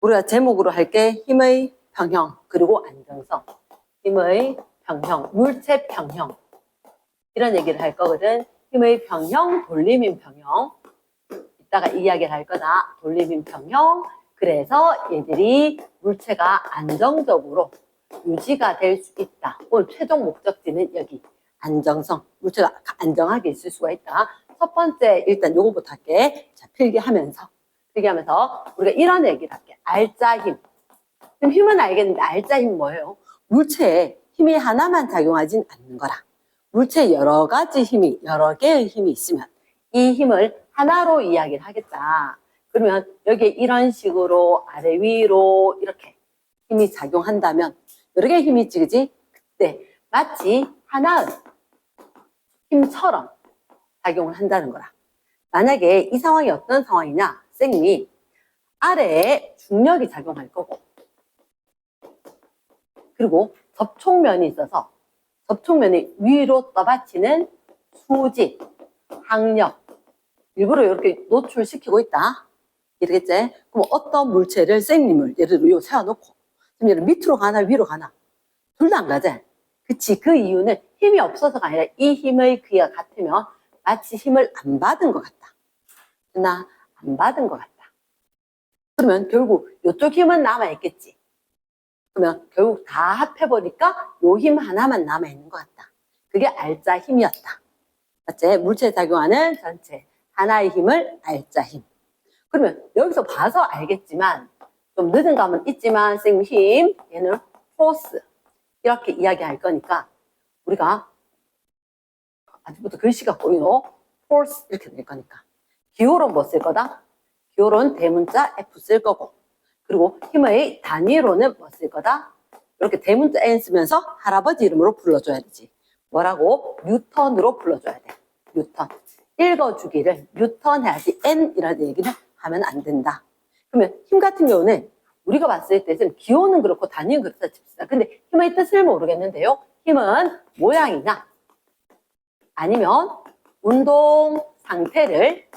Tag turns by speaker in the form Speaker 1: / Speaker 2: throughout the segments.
Speaker 1: 우리가 제목으로 할게 힘의 평형 그리고 안정성. 힘의 평형, 물체 평형 이런 얘기를 할 거거든. 힘의 평형, 돌림인 평형. 이따가 이야기를 할 거다. 돌림인 평형. 그래서 얘들이 물체가 안정적으로 유지가 될 수 있다. 오늘 최종 목적지는 여기 안정성. 물체가 안정하게 있을 수가 있다. 첫 번째 일단 요거부터 할게. 자, 필기하면서 우리가 이런 얘기를 할게. 알짜 힘. 그럼 힘은 알겠는데 알짜 힘 뭐예요? 물체에 힘이 하나만 작용하진 않는 거라. 물체에 여러 가지 힘이, 여러 개의 힘이 있으면 이 힘을 하나로 이야기를 하겠다. 그러면 여기에 이런 식으로 아래 위로 이렇게 힘이 작용한다면 여러 개의 힘이 있지, 그지? 그때 마치 하나의 힘처럼 작용을 한다는 거라. 만약에 이 상황이 어떤 상황이냐? 쌤이 아래에 중력이 작용할 거고 그리고 접촉면이 있어서 접촉면이 위로 떠받치는 수직, 항력 일부러 이렇게 노출시키고 있다. 이러겠지? 그럼 어떤 물체를 쌤님을 예를 들어 세워놓고 그럼 얘를 밑으로 가나 위로 가나 둘 다 안 가지? 그치? 그 이유는 힘이 없어서가 아니라 이 힘의 크기가 같으면 마치 힘을 안 받은 것 같다. 나 안 받은 것 같다. 그러면 결국 이쪽 힘은 남아있겠지. 그러면 결국 다 합해보니까 요 힘 하나만 남아있는 것 같다. 그게 알짜 힘이었다. 맞지? 물체에 작용하는 전체 하나의 힘을 알짜 힘. 그러면 여기서 봐서 알겠지만 좀 늦은 감은 있지만 쌤 힘, 얘는 포스 이렇게 이야기할 거니까 우리가 아직부터 글씨가 보이노? 포스 이렇게 될 거니까 기호로는 뭐 쓸 거다? 기호로는 대문자 F 쓸 거고 그리고 힘의 단위로는 뭐 쓸 거다? 이렇게 대문자 N 쓰면서 할아버지 이름으로 불러줘야 되지. 뭐라고? 뉴턴으로 불러줘야 돼. 뉴턴. 읽어주기를 뉴턴 해야지 N이라는 얘기는 하면 안 된다. 그러면 힘 같은 경우는 우리가 봤을 때는 기호는 그렇고 단위는 그렇다 칩시다. 근데 힘의 뜻을 모르겠는데요. 힘은 모양이나 아니면 운동 상태를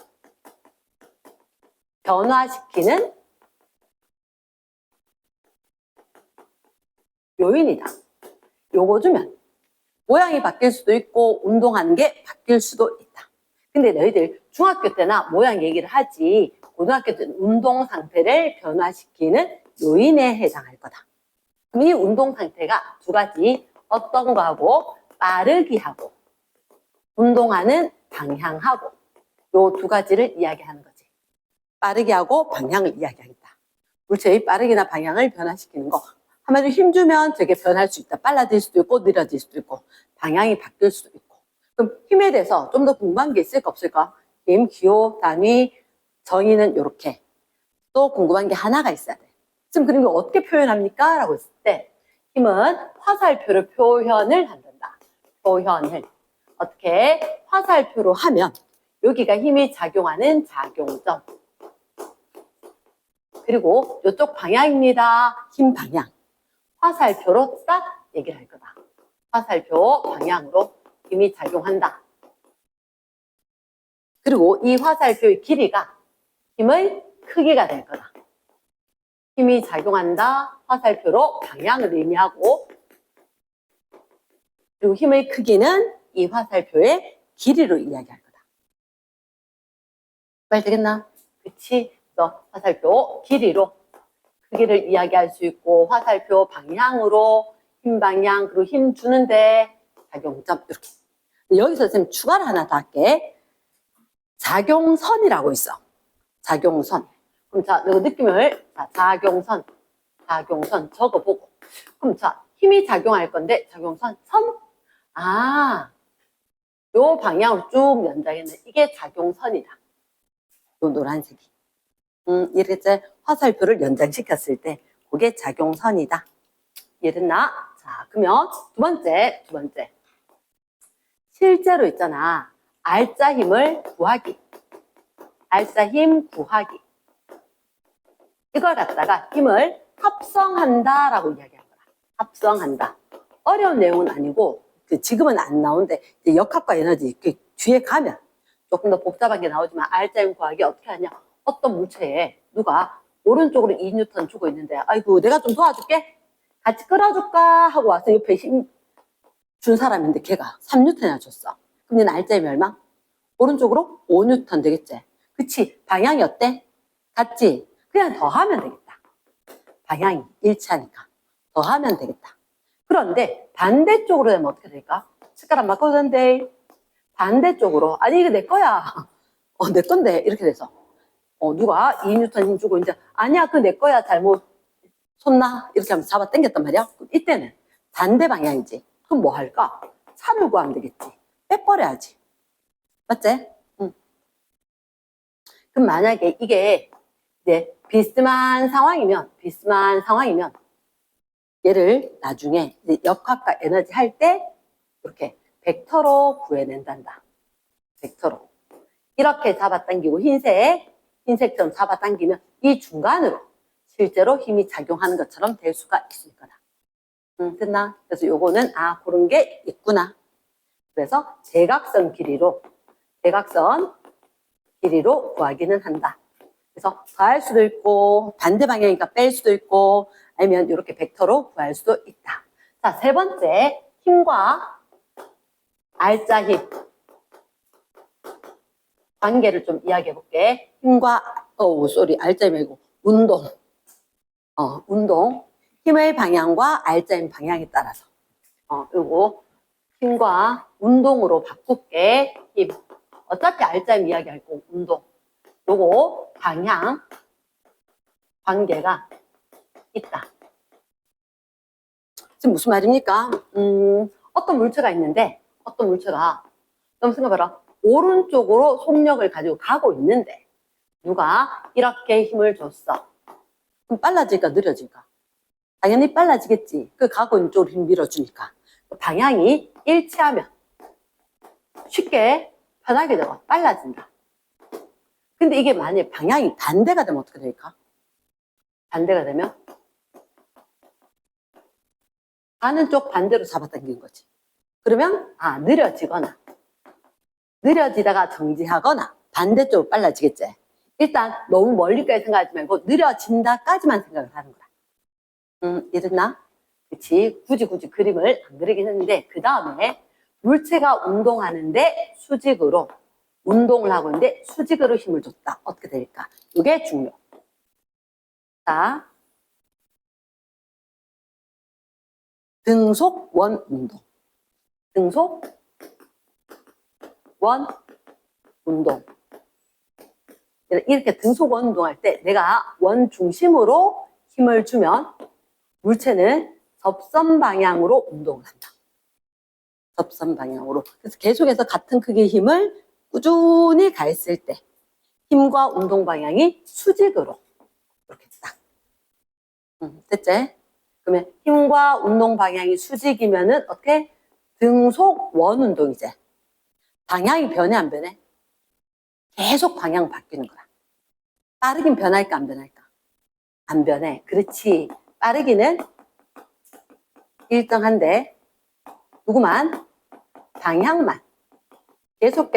Speaker 1: 변화시키는 요인이다. 요거 주면 모양이 바뀔 수도 있고 운동하는 게 바뀔 수도 있다. 근데 너희들 중학교 때나 모양 얘기를 하지 고등학교 때는 운동 상태를 변화시키는 요인에 해당할 거다. 그럼 이 운동 상태가 두 가지 어떤 거하고 빠르기 하고 운동하는 방향하고 요 두 가지를 이야기하는 거지. 빠르게 하고 방향을 이야기하겠다. 물체의 빠르기나 방향을 변화시키는 거. 한마디로 힘 주면 되게 변할 수 있다. 빨라질 수도 있고 느려질 수도 있고 방향이 바뀔 수도 있고. 그럼 힘에 대해서 좀 더 궁금한 게 있을까 없을까? 힘, 기호, 단위, 정의는 이렇게. 또 궁금한 게 하나가 있어야 돼. 지금 그럼 이거 어떻게 표현합니까? 라고 했을 때 힘은 화살표로 표현을 한단다. 표현을. 어떻게? 화살표로 하면 여기가 힘이 작용하는 작용점. 그리고 이쪽 방향입니다. 힘 방향. 화살표로 딱 얘기를 할 거다. 화살표 방향으로 힘이 작용한다. 그리고 이 화살표의 길이가 힘의 크기가 될 거다. 힘이 작용한다. 화살표로 방향을 의미하고 그리고 힘의 크기는 이 화살표의 길이로 이야기할 거다. 말 되겠나? 그치? 그래서 화살표 길이로 크기를 이야기할 수 있고 화살표 방향으로 힘 방향 그리고 힘 주는데 작용점 이렇게. 여기서 선생님 추가를 하나 더 할게. 작용선이라고 있어. 작용선. 그럼 자, 이거 느낌을 자, 작용선 적어보고. 그럼 자, 힘이 작용할 건데 작용선 선? 아, 요 방향으로 쭉 연장했네. 이게 작용선이다. 요 노란색이. 이렇게 화살표를 연장시켰을 때 그게 작용선이다. 이해됐나? 자, 그러면 두 번째. 실제로 있잖아. 알짜 힘을 구하기. 알짜 힘 구하기. 이걸 갖다가 힘을 합성한다라고 이야기한 거야. 합성한다. 어려운 내용은 아니고 지금은 안 나오는데 역학과 에너지 뒤에 가면 조금 더 복잡하게 나오지만 알짜 힘 구하기 어떻게 하냐. 어떤 물체에 누가 오른쪽으로 2N 주고 있는데, 아이고, 내가 좀 도와줄게? 같이 끌어줄까? 하고 와서 옆에 힘 준 사람인데 걔가 3N이나 줬어. 그럼 얘는 알짜임이 얼마? 오른쪽으로 5N 되겠지? 그치? 방향이 어때? 같지? 그냥 더하면 되겠다. 방향이 일치하니까. 더하면 되겠다. 그런데 반대쪽으로 되면 어떻게 될까? 숟가락 맞고 되는데 반대쪽으로 아니 이거 내 거야. 내 건데 이렇게 돼서 누가 2N 힘 주고 이제 아니야 그거 내 거야 잘못 손나 이렇게 하면 잡아 당겼단 말이야. 이때는 반대 방향이지. 그럼 뭐 할까? 차를 구하면 되겠지. 빼버려야지. 맞지? 응. 그럼 만약에 이게 이제 비스듬한 상황이면 얘를 나중에 이제 역학과 에너지 할 때 이렇게 벡터로 구해낸단다. 벡터로. 이렇게 잡아당기고 흰색처럼 잡아당기면 이 중간으로 실제로 힘이 작용하는 것처럼 될 수가 있을 거다. 됐나? 그래서 요거는 그런 게 있구나. 그래서 대각선 길이로 구하기는 한다. 그래서 더할 수도 있고 반대 방향이니까 뺄 수도 있고 아니면 이렇게 벡터로 구할 수도 있다. 자, 세 번째 힘과 알짜 힘 관계를 좀 이야기해 볼게. 힘과 알짜 힘이 아니고 운동. 운동. 힘의 방향과 알짜 힘 방향에 따라서 요거 힘과 운동으로 바꿀게. 힘. 어차피 알짜 힘 이야기할 거고 운동. 요거 방향 관계가 있다. 지금 무슨 말입니까? 어떤 물체가 있는데 너무 생각해봐라. 오른쪽으로 속력을 가지고 가고 있는데 누가 이렇게 힘을 줬어. 그럼 빨라질까 느려질까? 당연히 빨라지겠지. 그 가고 있는 쪽으로 힘 밀어주니까. 방향이 일치하면 쉽게 편하게 되고 빨라진다. 근데 이게 만약에 방향이 반대가 되면 어떻게 될까? 반대가 되면 가는 쪽 반대로 잡아당기는 거지. 그러면 느려지다가 정지하거나 반대쪽으로 빨라지겠지. 일단 너무 멀리까지 생각하지 말고 느려진다까지만 생각을 하는 거야. 이랬나? 그치? 굳이 그림을 안 그리긴 했는데 그 다음에 물체가 운동하는데 운동을 하고 있는데 수직으로 힘을 줬다. 어떻게 될까? 이게 중요. 자, 등속원 운동. 이렇게 등속원 운동할 때 내가 원 중심으로 힘을 주면 물체는 접선 방향으로 운동을 한다. 접선 방향으로. 그래서 계속해서 같은 크기의 힘을 꾸준히 가했을 때 힘과 운동 방향이 수직으로 이렇게 딱. 됐지? 그러면 힘과 운동 방향이 수직이면은 어떻게? 등속원 운동이지. 방향이 변해 안 변해? 계속 방향 바뀌는 거야. 빠르긴 변할까 안 변할까? 안 변해. 그렇지. 빠르기는 일정한데 누구만 방향만 계속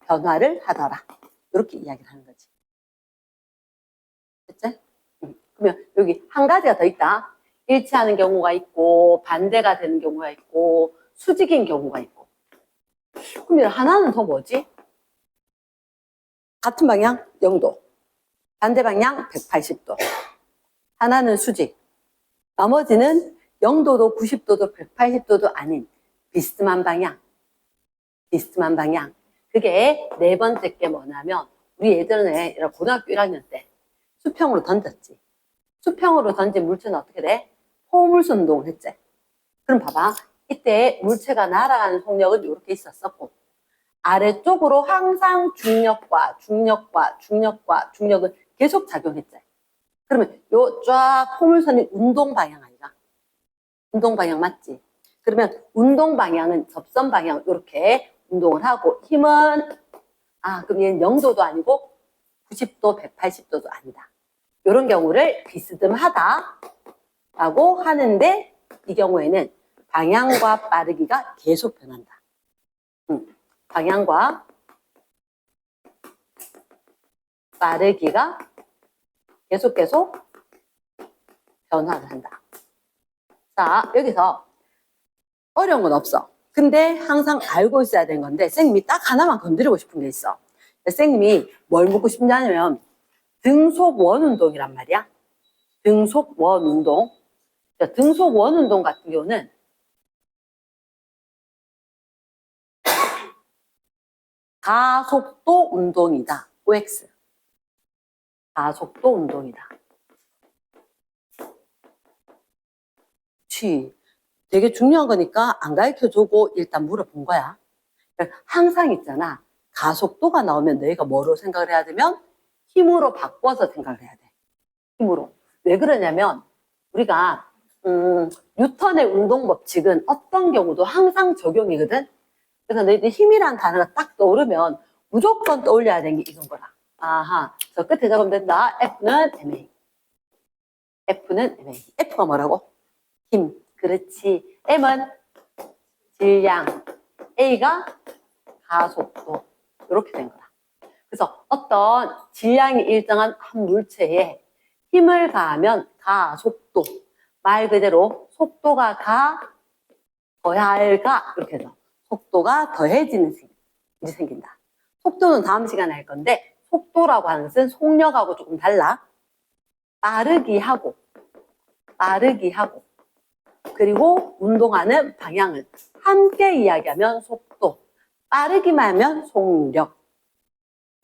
Speaker 1: 변화를 하더라. 이렇게 이야기를 하는 거지. 됐지? 그러면 여기 한 가지가 더 있다. 일치하는 경우가 있고 반대가 되는 경우가 있고 수직인 경우가 있고. 그럼 하나는 더 뭐지? 같은 방향 0도, 반대 방향 180도. 하나는 수직. 나머지는 0도도 90도도 180도도 아닌 비스듬한 방향. 그게 네 번째 게 뭐냐면 우리 예전에 고등학교 1학년 때 수평으로 던졌지. 수평으로 던진 물체는 어떻게 돼? 포물선 운동을 했지. 그럼 봐봐. 이때 물체가 날아가는 속력은 이렇게 있었었고 아래쪽으로 항상 중력은 계속 작용했지. 그러면 요 쫙 포물선이 운동 방향 아니야? 운동 방향 맞지? 그러면 운동 방향은 접선 방향 이렇게 운동을 하고 힘은 그럼 얘는 0도도 아니고 90도, 180도도 아니다. 이런 경우를 비스듬하다라고 하는데 이 경우에는 방향과 빠르기가 계속 변한다. 방향과 빠르기가 계속 변화를 한다. 자, 여기서 어려운 건 없어. 근데 항상 알고 있어야 되는 건데 선생님이 딱 하나만 건드리고 싶은 게 있어. 선생님이 뭘 묻고 싶냐면 등속 원운동이란 말이야. 등속 원운동. 등속 원운동 같은 경우는 가속도 운동이다. OX. 가속도 운동이다. 되게 중요한 거니까 안 가르쳐주고 일단 물어본 거야. 항상 있잖아. 가속도가 나오면 너희가 뭐로 생각을 해야 되면 힘으로 바꿔서 생각을 해야 돼. 힘으로. 왜 그러냐면 우리가 뉴턴의 운동 법칙은 어떤 경우도 항상 적용이거든. 그래서 너희들 힘이란 단어가 딱 떠오르면 무조건 떠올려야 되는 게 이건 거라. 아하. 저 끝에 적으면 된다. F는 MA. F는 MA. F가 뭐라고? 힘. 그렇지. M은 질량. A가 가속도. 이렇게 된 거야. 그래서 어떤 질량이 일정한 한 물체에 힘을 가하면 가속도. 말 그대로 속도가 더할 이렇게 해서 속도가 더해지는 일이 생긴다. 속도는 다음 시간에 할 건데 속도라고 하는 것은 속력하고 조금 달라. 빠르기 하고 그리고 운동하는 방향을 함께 이야기하면 속도, 빠르기만 하면 속력.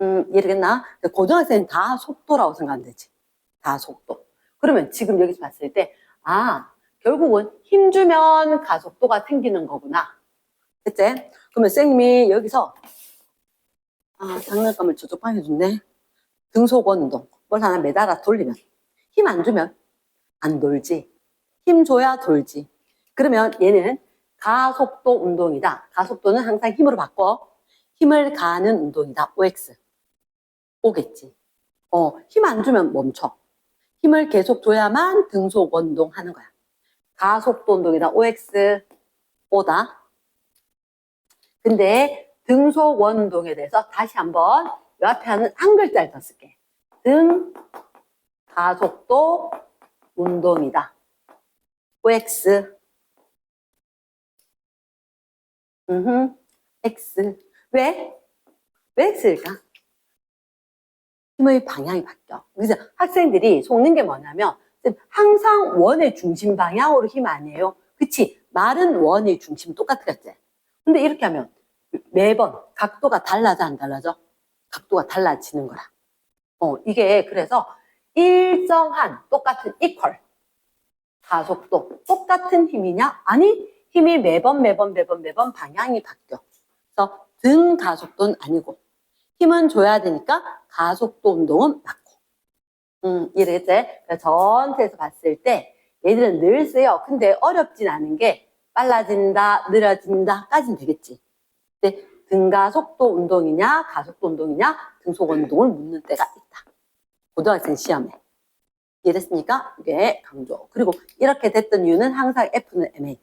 Speaker 1: 이해되겠나? 고등학생은 다 속도라고 생각하면 되지. 다 속도. 그러면 지금 여기서 봤을 때 결국은 힘주면 가속도가 생기는 거구나. 그치? 그러면 쌤이 여기서 장난감을 저쪽 방에 줬네. 등속 운동. 뭘 하나 매달아 돌리면 힘 안 주면 안 돌지. 힘 줘야 돌지. 그러면 얘는 가속도 운동이다. 가속도는 항상 힘으로 바꿔. 힘을 가하는 운동이다. OX. 오겠지. 힘 안 주면 멈춰. 힘을 계속 줘야만 등속 운동 하는 거야. 가속도 운동이다. OX. 오다. 근데 등속 원운동에 대해서 다시 한번 이 앞에 하는 한 글자를 더 쓸게. 가속도 운동이다. OX. X. 왜 X일까? 힘의 방향이 바뀌어. 그래서 학생들이 속는 게 뭐냐면 항상 원의 중심 방향으로 힘 아니에요? 그치? 말은 원의 중심 똑같겠지? 근데 이렇게 하면 매번 각도가 달라져 안 달라져? 각도가 달라지는 거라. 이게 그래서 일정한 똑같은 이퀄 가속도 똑같은 힘이냐? 아니 힘이 매번 방향이 바뀌어. 그래서 등 가속도는 아니고 힘은 줘야 되니까 가속도 운동은 맞고. 이해되겠지? 전체에서 봤을 때 얘들은 늘 쓰여. 근데 어렵진 않은 게 빨라진다, 느려진다 까지는 되겠지. 근데 등가속도 운동이냐 가속도 운동이냐 등속 운동을 묻는 때가 있다. 고등학생 시험에. 이해됐습니까? 이게 강조. 그리고 이렇게 됐던 이유는 항상 F는 MA.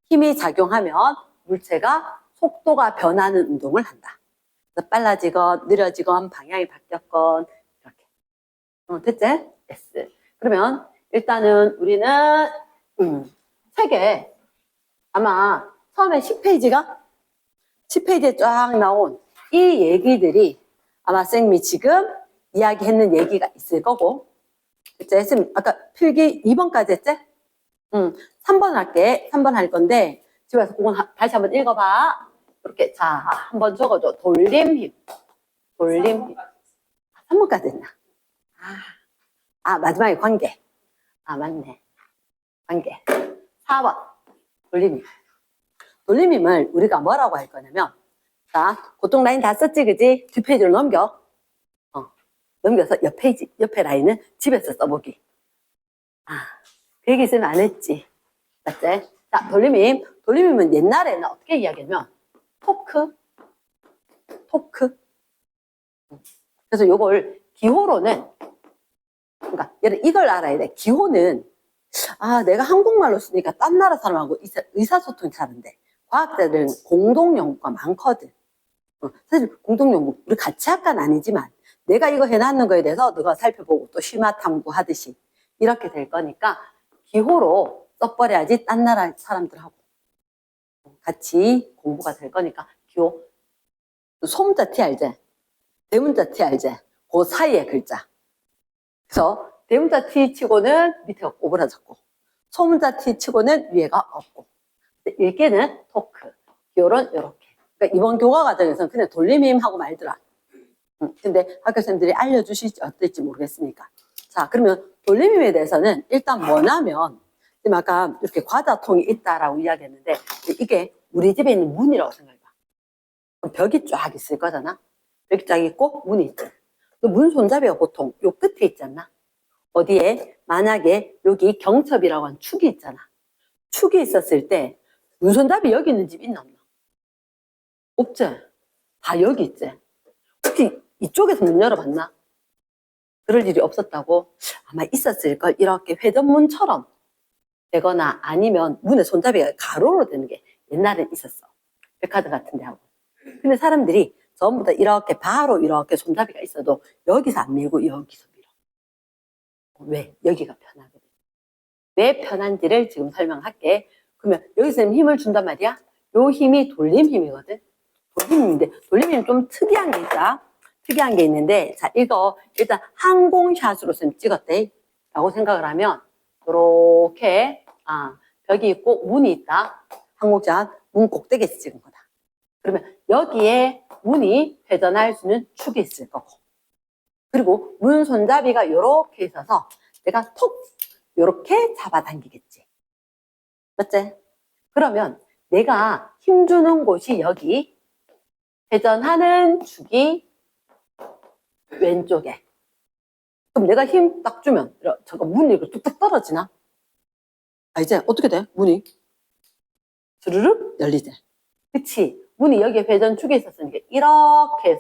Speaker 1: 힘이 작용하면 물체가 속도가 변하는 운동을 한다. 빨라지건 느려지건 방향이 바뀌었건 이렇게. 됐지? S. 그러면 일단은 우리는 책에 아마 처음에 10페이지에 쫙 나온 이 얘기들이 아마 쌤이 지금 이야기했는 얘기가 있을 거고. 그치? 쌤 아까 필기 2번까지 했지? 3번 할게. 3번 할 건데 집에 가서 그건 다시 한번 읽어봐. 이렇게 자 한번 적어줘. 돌림힘. 3번까지 했나? 마지막에 관계. 맞네. 관계. 4번 돌림힘을 우리가 뭐라고 할 거냐면 자 고통 라인 다 썼지 그지? 뒷페이지를 넘겨. 넘겨서 옆에 라인은 집에서 써보기. 그 얘기 있으면 안 했지. 맞지? 자, 돌림힘은 옛날에는 어떻게 이야기하면 토크. 그래서 요걸 기호로는 그러니까 이걸 알아야 돼. 기호는 내가 한국말로 쓰니까 딴 나라 사람하고 의사소통이 잘한데 과학자들은 공동연구가 많거든. 사실 공동연구 우리 같이 학과는 아니지만 내가 이거 해놨는 거에 대해서 너가 살펴보고 또 심화 탐구하듯이 이렇게 될 거니까 기호로 써버려야지 딴 나라 사람들하고 같이 공부가 될 거니까 기호. 소문자 T 알지? 대문자 T 알지? 그 사이의 글자. 그래서 대문자 T 치고는 밑에가 오그라졌고 소문자 T 치고는 위에가 없고 읽기는 토크. 기호는 이렇게. 그러니까 이번 교과 과정에서는 그냥 돌림힘하고 말더라. 근데 학교 선생님들이 알려주실지 어떨지 모르겠으니까. 자, 그러면 돌림힘에 대해서는 일단 뭐냐면 지금 아까 이렇게 과자통이 있다라고 이야기했는데 이게 우리 집에 있는 문이라고 생각해봐. 벽이 쫙 있을 거잖아. 벽이 쫙 있고 문이 있지. 문 손잡이가 보통 요 끝에 있지 않나? 어디에? 만약에 여기 경첩이라고 하는 축이 있잖아. 축이 있었을 때 문 손잡이 여기 있는 집 있나 없나? 없지? 다 여기 있지? 혹시 이쪽에서 문 열어봤나? 그럴 일이 없었다고? 아마 있었을걸. 이렇게 회전문처럼 되거나 아니면 문의 손잡이가 가로로 되는 게 옛날엔 있었어. 백화점 같은 데 하고. 근데 사람들이 전부 다 이렇게 바로 이렇게 손잡이가 있어도 여기서 안 밀고 여기서 밀어. 왜? 여기가 편하거든. 왜 편한지를 지금 설명할게. 그러면 여기서 힘을 준단 말이야? 요 힘이 돌림 힘이거든. 돌림 힘인데 돌림 힘이 좀 특이한 게 있다. 특이한 게 있는데 자 이거 일단 항공샷으로 찍었대 라고 생각을 하면 요렇게 벽이 있고 문이 있다. 항공샷 문 꼭대기에서 찍은 거다. 그러면 여기에 문이 회전할 수 있는 축이 있을 거고 그리고 문 손잡이가 요렇게 있어서 내가 톡 요렇게 잡아당기겠지. 맞지? 그러면 내가 힘주는 곳이 여기 회전하는 축이 왼쪽에. 그럼 내가 힘 딱 주면 잠깐 문이 이렇게 뚝뚝 떨어지나? 이제 어떻게 돼? 문이 주르륵 열리지. 그치? 문이 여기에 회전축에 있었으니까 이렇게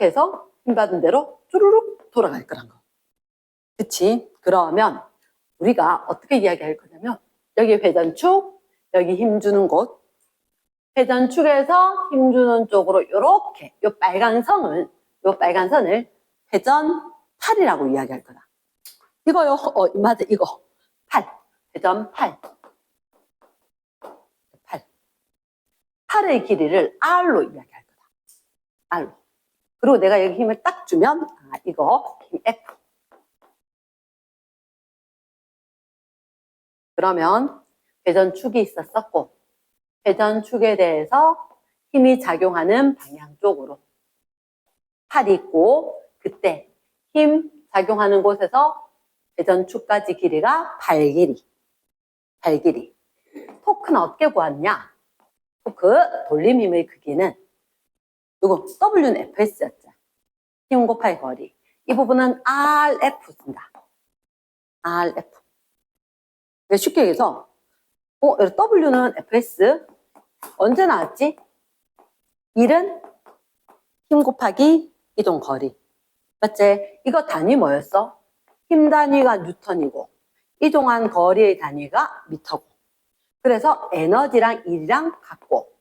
Speaker 1: 해서 힘 받은 대로 주르륵 돌아갈 거란 거. 그치? 그러면 우리가 어떻게 이야기할 거냐면 여기 회전축, 여기 힘주는 곳, 회전축에서 힘주는 쪽으로 이렇게 요 빨간 선을 회전팔이라고 이야기할 거다. 이거요. 맞아. 이거 팔. 회전팔. 팔의 길이를 R로 이야기할 거다. R로. 그리고 내가 여기 힘을 딱 주면 이거 힘 F. 그러면 회전축이 있었었고 회전축에 대해서 힘이 작용하는 방향 쪽으로 팔이 있고 그때 힘 작용하는 곳에서 회전축까지 길이가 팔 길이. 토크는 어떻게 구하느냐? 토크 돌림 힘의 크기는 이거 W는 FS였죠. 힘 곱하기 거리. 이 부분은 RF 쓴다. RF. 쉽게 얘기해서 W는 FS 언제 나왔지? 1은 힘 곱하기 이동 거리. 맞지? 이거 단위 뭐였어? 힘 단위가 뉴턴이고 이동한 거리의 단위가 미터고 그래서 에너지랑 일이랑 같고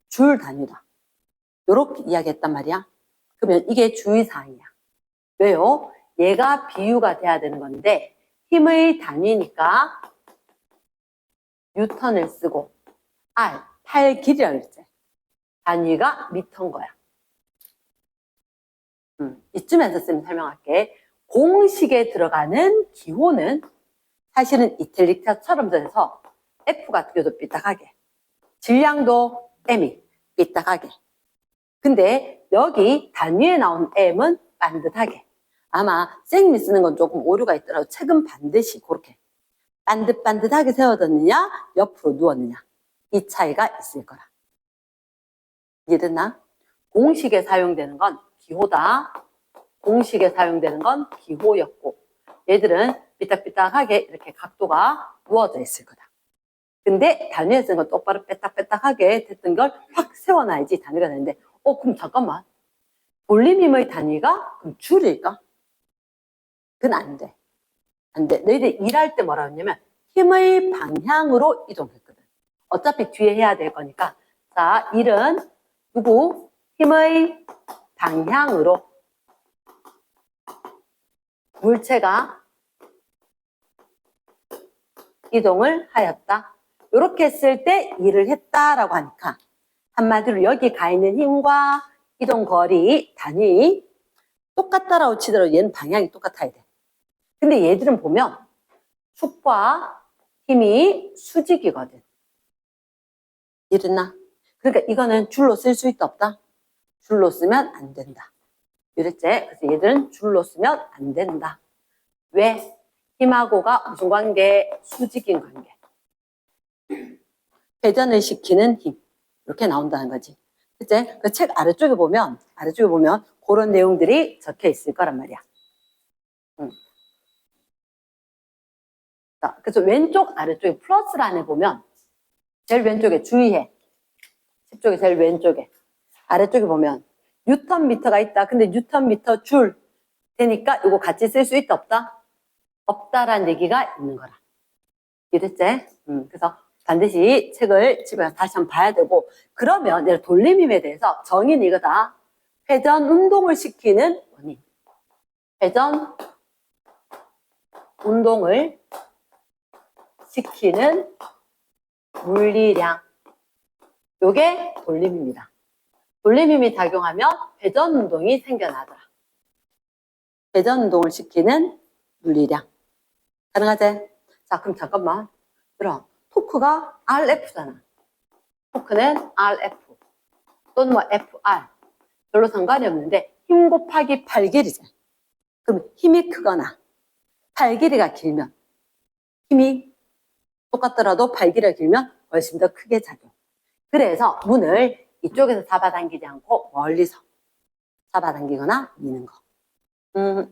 Speaker 1: 줄 단위다. 요렇게 이야기했단 말이야. 그러면 이게 주의사항이야. 왜요? 얘가 비유가 돼야 되는 건데 힘의 단위니까 뉴턴을 쓰고 R, 팔 길이라고 그랬지. 단위가 미터인 거야. 이쯤에서 쌤 설명할게. 공식에 들어가는 기호는 사실은 이탈리아처럼 돼서 F 같은 경우도 삐딱하게 질량도 M이 삐딱하게 근데 여기 단위에 나온 M은 반듯하게 아마 쌤이 쓰는 건 조금 오류가 있더라도 책은 반드시 그렇게 반듯반듯하게 세워졌느냐 옆으로 누웠느냐 이 차이가 있을 거라. 이해됐나? 공식에 사용되는 건 기호다. 공식에 사용되는 건 기호였고 얘들은 삐딱삐딱하게 이렇게 각도가 누워져 있을 거다. 근데 단위에 쓰는 건 똑바로 빼딱빼딱하게 됐던 걸 확 세워놔야지 단위가 되는데 그럼 잠깐만 돌림 힘의 단위가 그럼 줄일까? 그건 안 돼. 안 돼. 너희들 일할 때 뭐라 했냐면 힘의 방향으로 이동했거든. 어차피 뒤에 해야 될 거니까 자, 일은 누구? 힘의 방향으로 물체가 이동을 하였다. 이렇게 했을 때 일을 했다라고 하니까 한마디로 여기 가 있는 힘과 이동 거리 단위 똑같다라고 치더라도 얘는 방향이 똑같아야 돼. 근데 얘들은 보면 축과 힘이 수직이거든. 이랬나? 그러니까 이거는 줄로 쓸 수 있다 없다? 줄로 쓰면 안 된다. 이랬지? 그래서 얘들은 줄로 쓰면 안 된다. 왜? 힘하고가 무슨 관계? 수직인 관계. 회전을 시키는 힘. 이렇게 나온다는 거지. 그치? 그 책 아래쪽에 보면 그런 내용들이 적혀 있을 거란 말이야. 자, 그래서 왼쪽 아래쪽에 플러스란에 보면 제일 왼쪽에 주의해. 10쪽에 제일 왼쪽에 아래쪽에 보면 뉴턴 미터가 있다. 근데 뉴턴 미터 줄 되니까 이거 같이 쓸 수 있다 없다? 없다라는 얘기가 있는 거라. 이랬지? 그래서 반드시 책을 집에 가서 다시 한번 봐야 되고, 그러면 내가 돌림힘에 대해서 정의는 이거다. 회전 운동을 시키는 원인. 회전 운동을 시키는 물리량. 요게 돌림입니다. 돌림힘이 작용하면 회전 운동이 생겨나더라. 회전 운동을 시키는 물리량. 가능하지? 자, 그럼 잠깐만. 그럼 토크가 RF잖아. 토크는 RF 또는 뭐 FR. 별로 상관이 없는데 힘 곱하기 팔 길이지. 그럼 힘이 크거나 팔 길이가 길면 힘이 똑같더라도 팔 길이가 길면 훨씬 더 크게 작용. 그래서 문을 이쪽에서 잡아당기지 않고 멀리서 잡아당기거나 미는 거.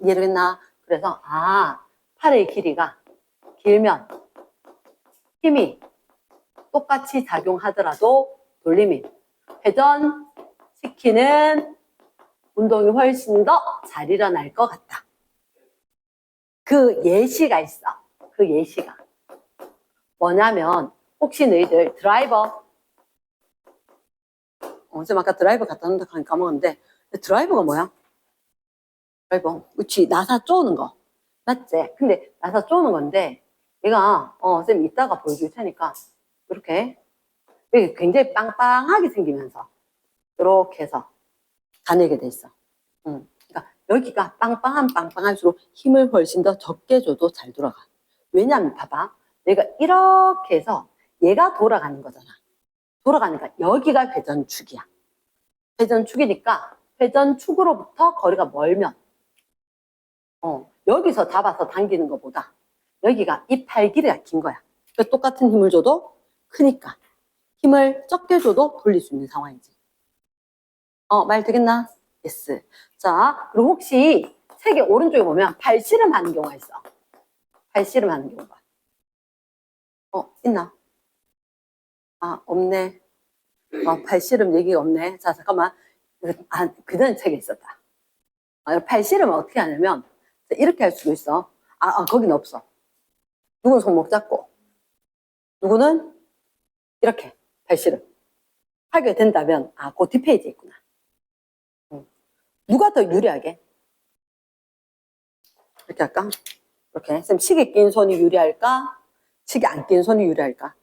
Speaker 1: 이해되겠나? 그래서 팔의 길이가 길면 힘이 똑같이 작용하더라도 돌림이 회전시키는 운동이 훨씬 더 잘 일어날 것 같다. 그 예시가 있어. 그 예시가 뭐냐면, 혹시 너희들 드라이버 좀 아까 드라이버 갖다 놓는다 하니 까먹었는데, 드라이버가 뭐야? 드라이버 그치, 나사 쪼는 거 맞지? 근데 나사 쪼는 건데 얘가 쌤 이따가 보여줄 테니까 이렇게 여기 굉장히 빵빵하게 생기면서 이렇게 해서 가늘게 돼 있어. 그러니까 여기가 빵빵할수록 힘을 훨씬 더 적게 줘도 잘 돌아가. 왜냐면 봐봐, 내가 이렇게 해서 얘가 돌아가는 거잖아. 돌아가니까 여기가 회전축이야. 회전축이니까 회전축으로부터 거리가 멀면 여기서 잡아서 당기는 것보다 여기가 이 팔 길이가 긴 거야. 그러니까 똑같은 힘을 줘도 크니까 힘을 적게 줘도 돌릴 수 있는 상황이지. 말 되겠나? 예스. 자, 그리고 혹시 책의 오른쪽에 보면 팔씨름 하는 경우가 있어. 팔씨름 하는 경우가. 있나? 없네. 팔씨름 얘기가 없네. 자, 잠깐만. 그전 책에 있었다. 팔씨름은 어떻게 하냐면 이렇게 할 수도 있어. 거긴 없어. 누구는 손목 잡고 누구는 이렇게 팔씨름 하게 된다면 그 뒷페이지에 있구나. 누가 더 유리하게? 이렇게 할까? 이렇게. 쌤, 시계 낀 손이 유리할까? 시계 안 낀 손이 유리할까?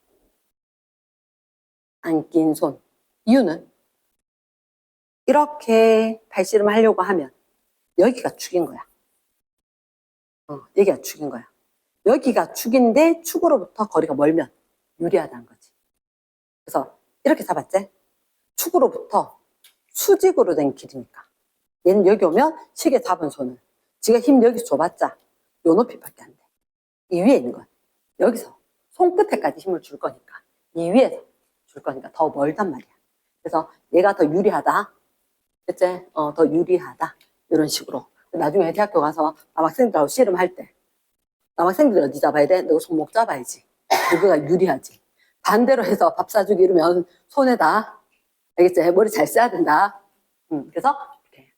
Speaker 1: 안 낀 손. 이유는 이렇게 팔씨름 하려고 하면 여기가 축인 거야. 여기가 축인 거야. 여기가 축인데 축으로부터 거리가 멀면 유리하다는 거지. 그래서 이렇게 잡았지? 축으로부터 수직으로 된 길이니까. 얘는 여기 오면 시계 잡은 손을 지가 힘 여기서 줘봤자 요 높이밖에 안 돼. 이 위에 있는 건 여기서 손끝에까지 힘을 줄 거니까, 이 위에서 줄 거니까 더 멀단 말이야. 그래서 얘가 더 유리하다. 그치? 더 유리하다. 이런 식으로. 나중에 대학교 가서 남학생들하고 씨름할 때 남학생들 어디 잡아야 돼? 너 손목 잡아야지. 그거가 유리하지. 반대로 해서 밥 사주기 이러면 손에다, 알겠지? 머리 잘 써야 된다. 그래서 이렇게.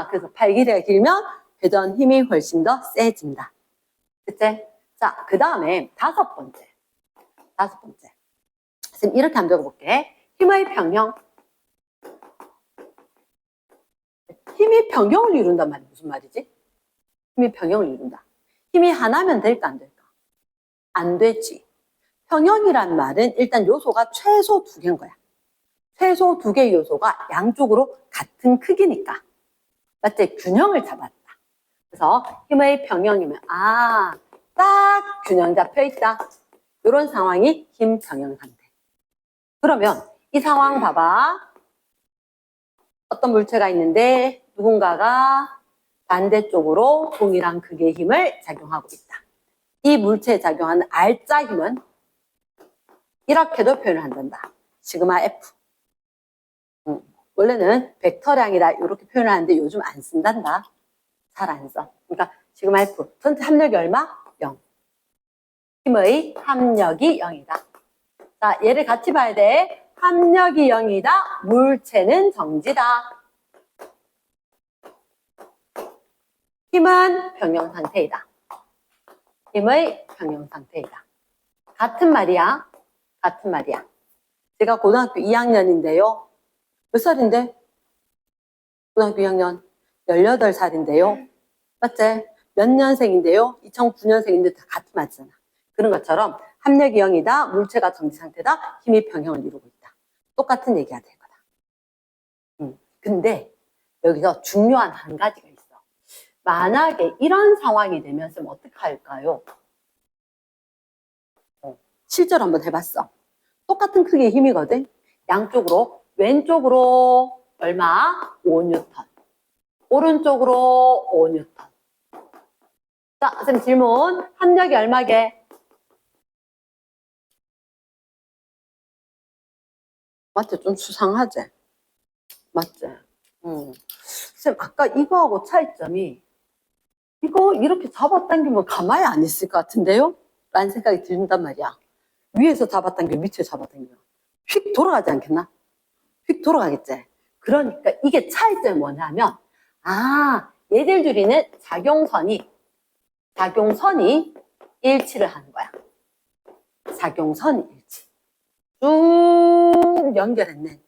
Speaker 1: 그래서 팔 길이가 길면 회전 힘이 훨씬 더 세진다. 그치? 자, 그 다음에 다섯 번째. 선생님 이렇게 한번 적어볼게. 힘의 평형. 힘이 평형을 이룬단 말이 무슨 말이지? 힘이 평형을 이룬다. 힘이 하나면 될까 안 될까? 안 되지. 평형이란 말은 일단 요소가 최소 2개인 거야. 최소 2개의 요소가 양쪽으로 같은 크기니까. 맞지? 균형을 잡았다. 그래서 힘의 평형이면 딱 균형 잡혀 있다. 이런 상황이 힘 평형 상태. 그러면 이 상황 봐봐. 어떤 물체가 있는데 누군가가 반대쪽으로 동일한 극의 힘을 작용하고 있다. 이 물체에 작용하는 R자 힘은 이렇게도 표현을 한단다. 시그마 F. 원래는 벡터량이라 이렇게 표현을 하는데 요즘 안 쓴단다. 잘 안 써. 그러니까 시그마 F. 전체 합력이 얼마? 0. 힘의 합력이 0이다. 자, 얘를 같이 봐야 돼. 합력이 0이다. 물체는 정지다. 힘은 평형 상태이다. 힘의 평형 상태이다. 같은 말이야. 같은 말이야. 제가 고등학교 2학년인데요. 몇 살인데? 고등학교 2학년 18살인데요. 맞지? 몇 년생인데요? 2009년생인데 다 같은 말이잖아. 그런 것처럼 합력이 0이다. 물체가 정지 상태다. 힘이 평형을 이루고 있다. 똑같은 얘기가 될 거다. 근데 여기서 중요한 한 가지가 있어. 만약에 이런 상황이 되면 쌤 어떻게 할까요? 실제로 한번 해봤어. 똑같은 크기의 힘이거든. 양쪽으로 왼쪽으로 얼마? 5N. 오른쪽으로 5N. 자, 쌤 질문. 합력이 얼마게? 맞지? 좀 수상하지? 맞지? 쌤, 아까 이거하고 차이점이 이거 이렇게 잡아당기면 가만히 안 있을 것 같은데요? 라는 생각이 든단 말이야. 위에서 잡아당기면 밑에 잡아당기면 휙 돌아가지 않겠나? 휙 돌아가겠지? 그러니까 이게 차이점이 뭐냐면 얘들 둘이는 작용선이 일치를 하는 거야. 작용선이 일치. 쭉 연결했네.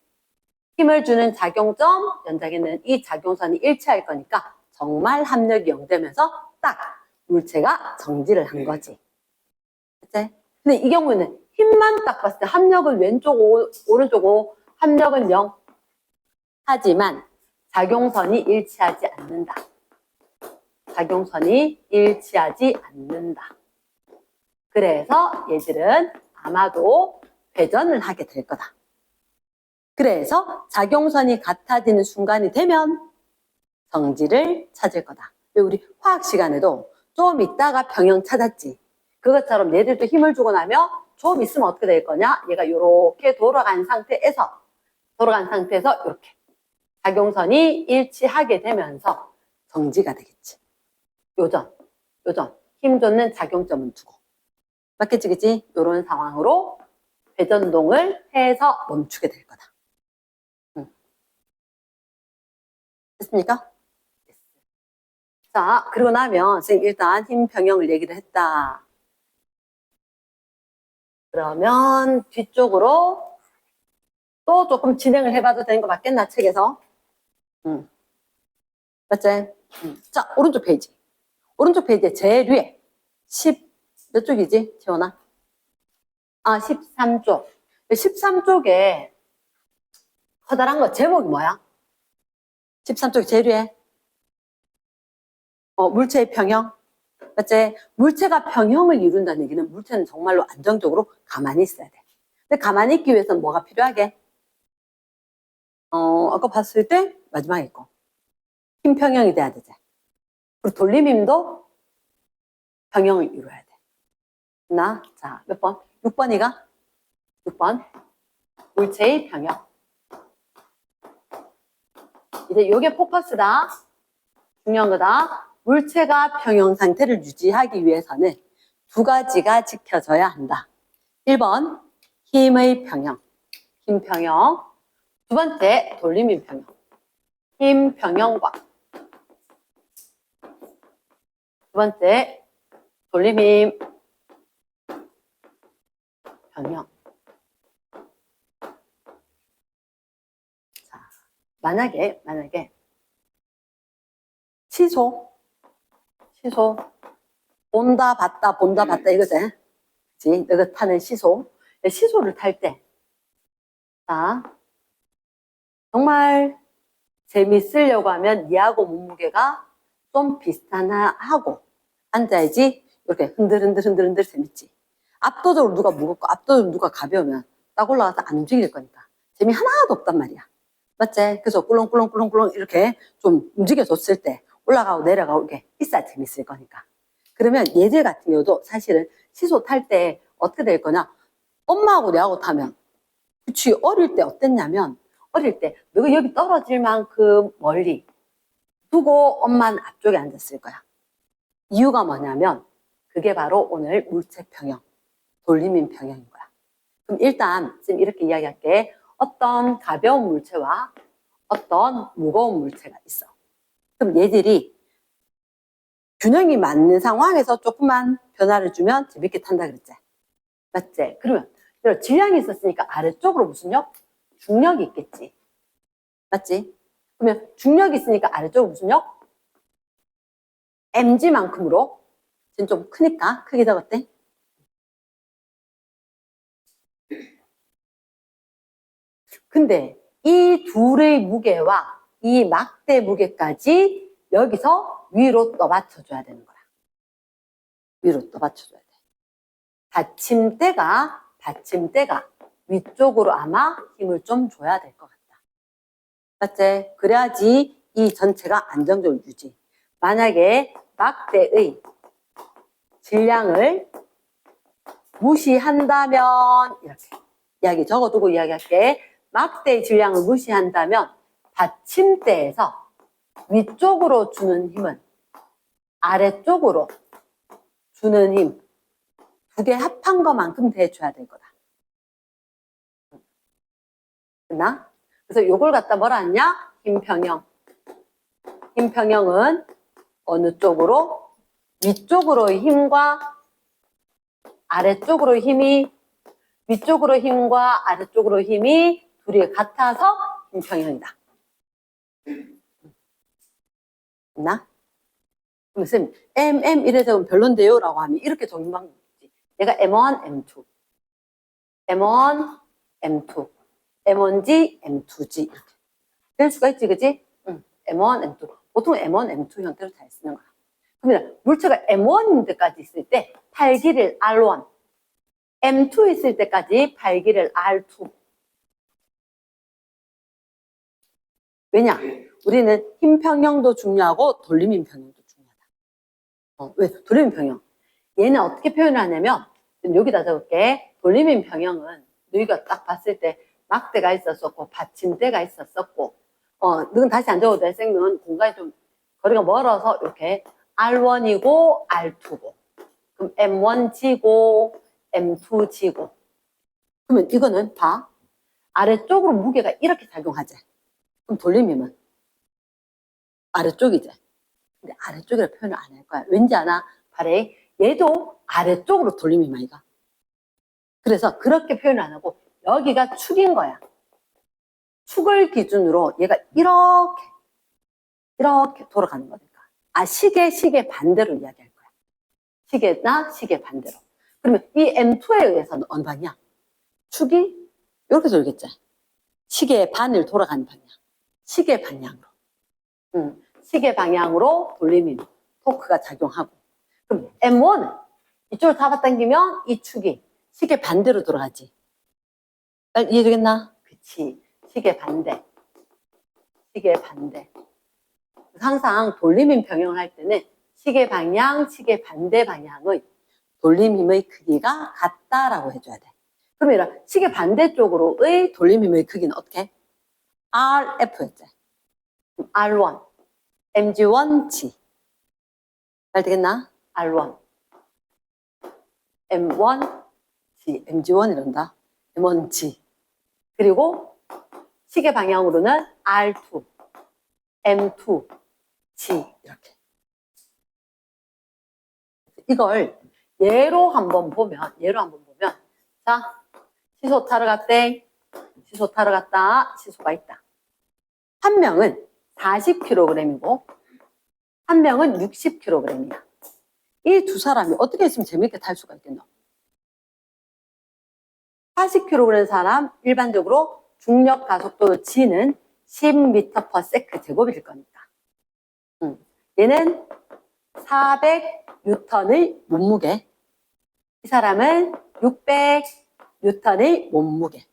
Speaker 1: 힘을 주는 작용점, 연장에는 이 작용선이 일치할 거니까 정말 합력이 0 되면서 딱 물체가 정지를 한 거지. 그치? 근데 이 경우에는 힘만 딱 봤을 때 합력은 왼쪽 5, 오른쪽 5, 합력은 0. 하지만 작용선이 일치하지 않는다. 작용선이 일치하지 않는다. 그래서 얘들은 아마도 회전을 하게 될 거다. 그래서 작용선이 같아지는 순간이 되면 정지를 찾을 거다. 우리 화학 시간에도 좀 있다가 평형 찾았지. 그것처럼 얘들도 힘을 주고 나면 좀 있으면 어떻게 될 거냐? 얘가 이렇게 돌아간 상태에서 이렇게 작용선이 일치하게 되면서 정지가 되겠지. 요전 힘 줬는 작용점은 두고. 맞겠지, 그치? 이런 상황으로 회전동을 해서 멈추게 될 거다. 됐습니까? 자, 그러고 나면 선생님 일단 힘 평형을 얘기를 했다. 그러면 뒤쪽으로 또 조금 진행을 해봐도 되는 거 맞겠나, 책에서? 맞지? 자, 오른쪽 페이지. 오른쪽 페이지에 제일 위에 몇 쪽이지, 지원아? 13쪽. 13쪽에 커다란 거 제목이 뭐야? 13쪽 제일 위에 물체의 평형. 맞지? 물체가 평형을 이룬다는 얘기는 물체는 정말로 안정적으로 가만히 있어야 돼. 근데 가만히 있기 위해서는 뭐가 필요하게? 아까 봤을 때 마지막에 거. 힘 평형이 돼야 되지. 그리고 돌림힘도 평형을 이루어야 돼. 자, 몇 번? 6번이가? 6번. 물체의 평형. 이제 요게 포커스다. 중요한 거다. 물체가 평형 상태를 유지하기 위해서는 두 가지가 지켜져야 한다. 1번, 힘의 평형. 힘 평형. 두 번째, 돌림힘 평형. 힘 평형과 두 번째, 돌림힘 평형. 자, 만약에 시소. 본다, 봤다, 본다, 봤다, 이거지. 그치? 너가 타는 시소. 시소를 탈 때, 자, 정말 재밌으려고 하면 니하고 몸무게가 좀 비슷하나 하고 앉아야지 이렇게 흔들흔들 재밌지. 압도적으로 누가 무겁고 압도적으로 누가 가벼우면 딱 올라가서 안 움직일 거니까 재미 하나도 없단 말이야. 맞지? 그래서 꿀렁꿀렁 이렇게 좀 움직여줬을 때 올라가고 내려가고 이게 있어야 재밌을 거니까. 그러면 얘들 같은 경우도 사실은 시소 탈 때 어떻게 될 거냐? 엄마하고 내하고 타면, 그치, 어릴 때 어땠냐면, 어릴 때 너가 여기 떨어질 만큼 멀리 두고 엄마는 앞쪽에 앉았을 거야. 이유가 뭐냐면 그게 바로 오늘 물체 평형, 돌림인 평형인 거야. 그럼 일단 지금 이렇게 이야기할게. 어떤 가벼운 물체와 어떤 무거운 물체가 있어. 그럼 얘들이 균형이 맞는 상황에서 조금만 변화를 주면 재밌게 탄다 그랬지. 맞지? 그러면 질량이 있었으니까 아래쪽으로 무슨 력? 중력이 있겠지. 맞지? 그러면 중력이 있으니까 아래쪽으로 무슨 력? mg만큼으로. 지금 좀 크니까 크게 적었대. 근데 이 둘의 무게와 이 막대 무게까지 여기서 위로 떠받쳐줘야 되는 거야. 위로 떠받쳐줘야 돼. 받침대가 위쪽으로 아마 힘을 좀 줘야 될 것 같다. 맞지? 그래야지 이 전체가 안정적으로 유지. 만약에 막대의 질량을 무시한다면 이렇게 이야기 적어두고 이야기할게. 막대의 질량을 무시한다면 받침대에서 위쪽으로 주는 힘은 아래쪽으로 주는 힘 두 개 합한 것만큼 대줘야 될 거다. 됐나? 그래서 요걸 갖다 뭐라 하냐? 힘평형. 힘평형은 어느 쪽으로? 위쪽으로의 힘과 아래쪽으로 힘이, 위쪽으로 힘과 아래쪽으로 힘이 둘이 같아서 힘평형이다. 됐나? 그럼 쌤, M 이래 적으면 별론데요? 라고 하면 이렇게 적는 방법이 있지. 얘가 M1, M2. M1, M2. M1G, M2G. 이렇게 될 수가 있지, 그지? 응. M1, M2. 보통 M1, M2 형태로 잘 쓰는 거야. 그러면 물체가 M1인 데까지 있을 때 8길이를 R1. M2 있을 때까지 8길이를 R2. 왜냐? 우리는 힘평형도 중요하고 돌림힘평형도 중요하다. 왜? 돌림힘평형. 얘는 어떻게 표현을 하냐면 여기다 적을게. 돌림힘평형은 너희가 딱 봤을 때 막대가 있었었고 받침대가 있었었고 너는 다시 안 적어도 돼. 쌤은 공간이 좀 거리가 멀어서 이렇게 R1이고 R2고 그럼 M1G고 M2G고 그러면 이거는 봐. 아래쪽으로 무게가 이렇게 작용하지. 그럼 돌림힘은 아래쪽이지. 근데 아래쪽이라 표현을 안 할 거야. 왠지 아나? 바래. 얘도 아래쪽으로 돌림힘 아이가. 그래서 그렇게 표현을 안 하고 여기가 축인 거야. 축을 기준으로 얘가 이렇게 돌아가는 거니까. 시계 반대로 이야기할 거야. 시계나 시계 반대로. 그러면 이 M2에 의해서는 어느 방향? 축이 이렇게 돌겠지. 시계의 반을 돌아가는 방향. 시계 방향으로. 시계 방향으로 돌림힘, 토크가 작용하고. 그럼 M1은 이쪽으로 잡아당기면 이 축이 시계 반대로 돌아가지. 이해되겠나? 그치. 시계 반대. 항상 돌림힘 평형을 할 때는 시계 방향, 시계 반대 방향의 돌림힘의 크기가 같다라고 해줘야 돼. 그러면 시계 반대쪽으로의 돌림힘의 크기는 어떻게? RF였지. R1, MG1G. 잘 되겠나? R1, M1G, MG1 이런다. M1G. 그리고 시계 방향으로는 R2, M2G 이렇게. 이걸 예로 한번 보면 자, 시소 타러 갔대. 시소 타러 갔다. 시소가 있다. 한 명은 40kg이고 한 명은 60kg이야. 이 두 사람이 어떻게 했으면 재밌게 탈 수가 있겠노? 40kg 사람 일반적으로 중력 가속도 g는 10m/s 제곱일 거니까. 얘는 400N의 몸무게. 이 사람은 600N의 몸무게.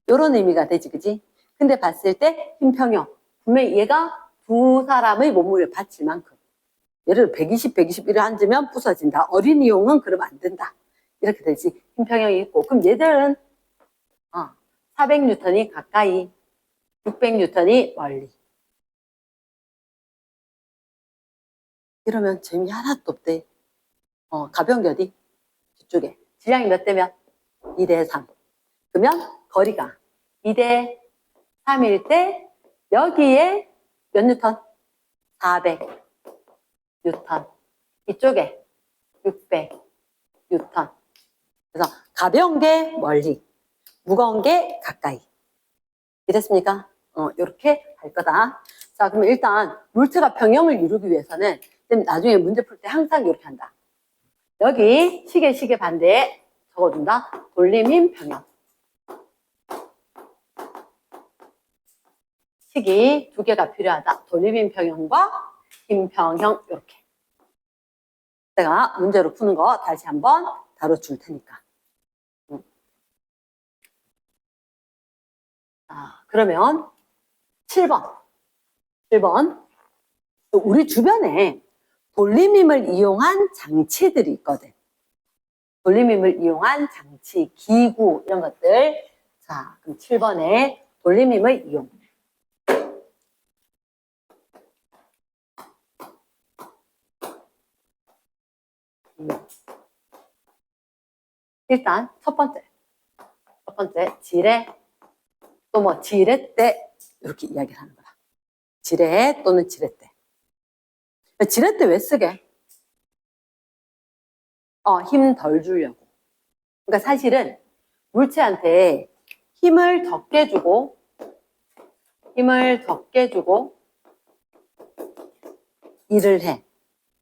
Speaker 1: 이런 의미가 되지, 그지? 근데 봤을 때 힘평형. 분명히 얘가 두 사람의 몸무게를 받칠 만큼. 예를 들어 120, 121을 앉으면 부서진다. 어린이용은 그러면 안 된다. 이렇게 되지. 힘평형이 있고. 그럼 얘들은 400N이 가까이, 600N이 멀리. 이러면 재미 하나도 없대. 가벼운 게 어디? 뒤쪽에. 질량이 몇 대면? 2대3. 그러면 거리가 2대3일 때 여기에 몇 뉴턴? 400N. 이쪽에 600N. 그래서 가벼운 게 멀리, 무거운 게 가까이. 이랬습니까? 이렇게 할 거다. 자, 그러면 일단 물체가 평형을 이루기 위해서는 나중에 문제 풀 때 항상 이렇게 한다. 여기 시계 반대에 적어준다. 돌림힘 평형. 식이 두 개가 필요하다. 돌림힘 평형과 힘평형 이렇게. 내가 문제로 푸는 거 다시 한번 다뤄줄 테니까. 그러면 7번. 우리 주변에 돌림힘을 이용한 장치들이 있거든. 돌림힘을 이용한 장치, 기구 이런 것들. 자, 그럼 7번에 돌림힘의 이용. 일단 첫 번째 지뢰, 또 뭐 지렛대 이렇게 이야기를 하는 거야. 지뢰 또는 지렛대. 지렛대 왜 쓰게? 힘 덜 주려고. 그러니까 사실은 물체한테 힘을 적게 주고 일을 해.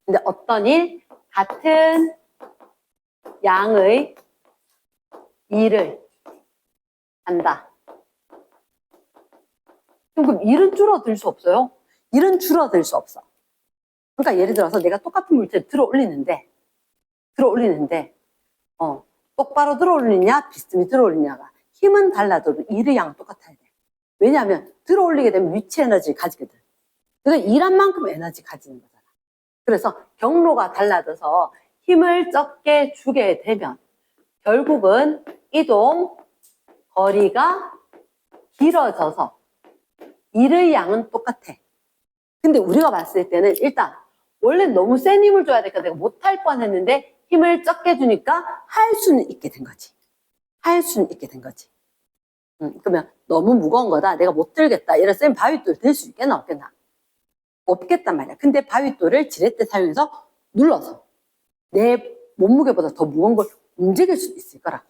Speaker 1: 근데 어떤 일? 같은 양의 일을 한다. 그럼 일은 줄어들 수 없어요? 일은 줄어들 수 없어. 그러니까 예를 들어서 내가 똑같은 물체를 들어 올리는데 똑바로 들어 올리냐 비스듬히 들어 올리냐가 힘은 달라도 일의 양은 똑같아야 돼. 왜냐하면 들어 올리게 되면 위치 에너지를 가지거든. 그러니까 일한 만큼 에너지 가지는 거잖아. 그래서 경로가 달라져서 힘을 적게 주게 되면 결국은 이동 거리가 길어져서 일의 양은 똑같아. 근데 우리가 봤을 때는 일단 원래 너무 센 힘을 줘야 되니까 내가 못할 뻔했는데 힘을 적게 주니까 할 수는 있게 된 거지. 그러면 너무 무거운 거다. 내가 못 들겠다. 이래서 쌤 바윗돌 들 수 있겠나 없겠나? 없겠단 말이야. 근데 바윗돌을 지렛대 사용해서 눌러서 내 몸무게보다 더 무거운 걸 움직일 수 있을 거라고.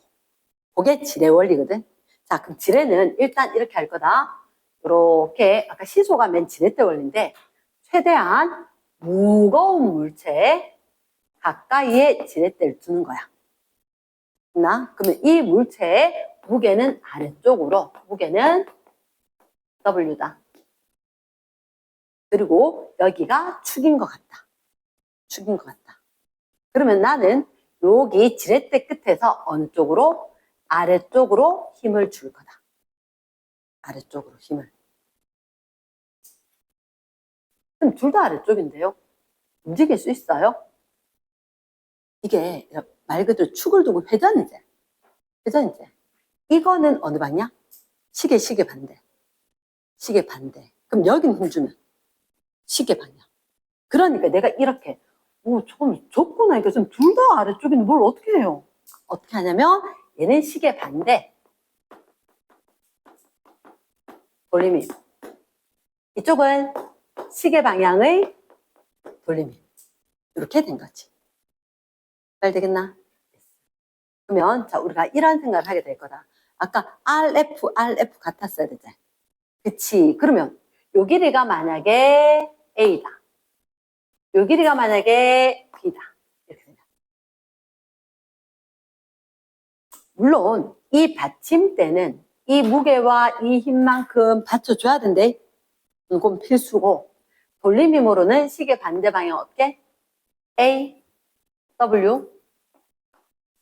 Speaker 1: 그게 지뢰 원리거든. 자, 그럼 지뢰는 일단 이렇게 할 거다. 이렇게 아까 시소가 맨 지렛대 원리인데 최대한 무거운 물체에 가까이에 지렛대를 두는 거야. 그러면 이 물체의 무게는 아래쪽으로, 무게는 W다. 그리고 여기가 축인 것 같다. 그러면 나는 여기 지렛대 끝에서 어느 쪽으로? 아래쪽으로 힘을 줄 거다. 아래쪽으로 힘을. 그럼 둘 다 아래쪽인데요. 움직일 수 있어요? 이게 말 그대로 축을 두고 회전이지. 이거는 어느 방향? 시계 반대. 그럼 여기는 힘 주면 시계 방향. 그러니까 내가 이렇게 조금 좁고 나니까 좀 둘 다 아래쪽인데 뭘 어떻게 해요? 어떻게 하냐면 얘는 시계 반대. 돌림힘. 이쪽은 시계 방향의 돌림힘. 이렇게 된 거지. 잘 되겠나? 그러면 자 우리가 이런 생각을 하게 될 거다. 아까 RF 같았어야 되지. 그치? 그러면 요 길이가 만약에 A다. 요 길이가 만약에 B다. 이렇게 된다. 물론 이 받침대는 이 무게와 이 힘만큼 받쳐줘야 된대. 이건 필수고, 돌림 힘으로는 시계 반대 방향 어떻게? A, W.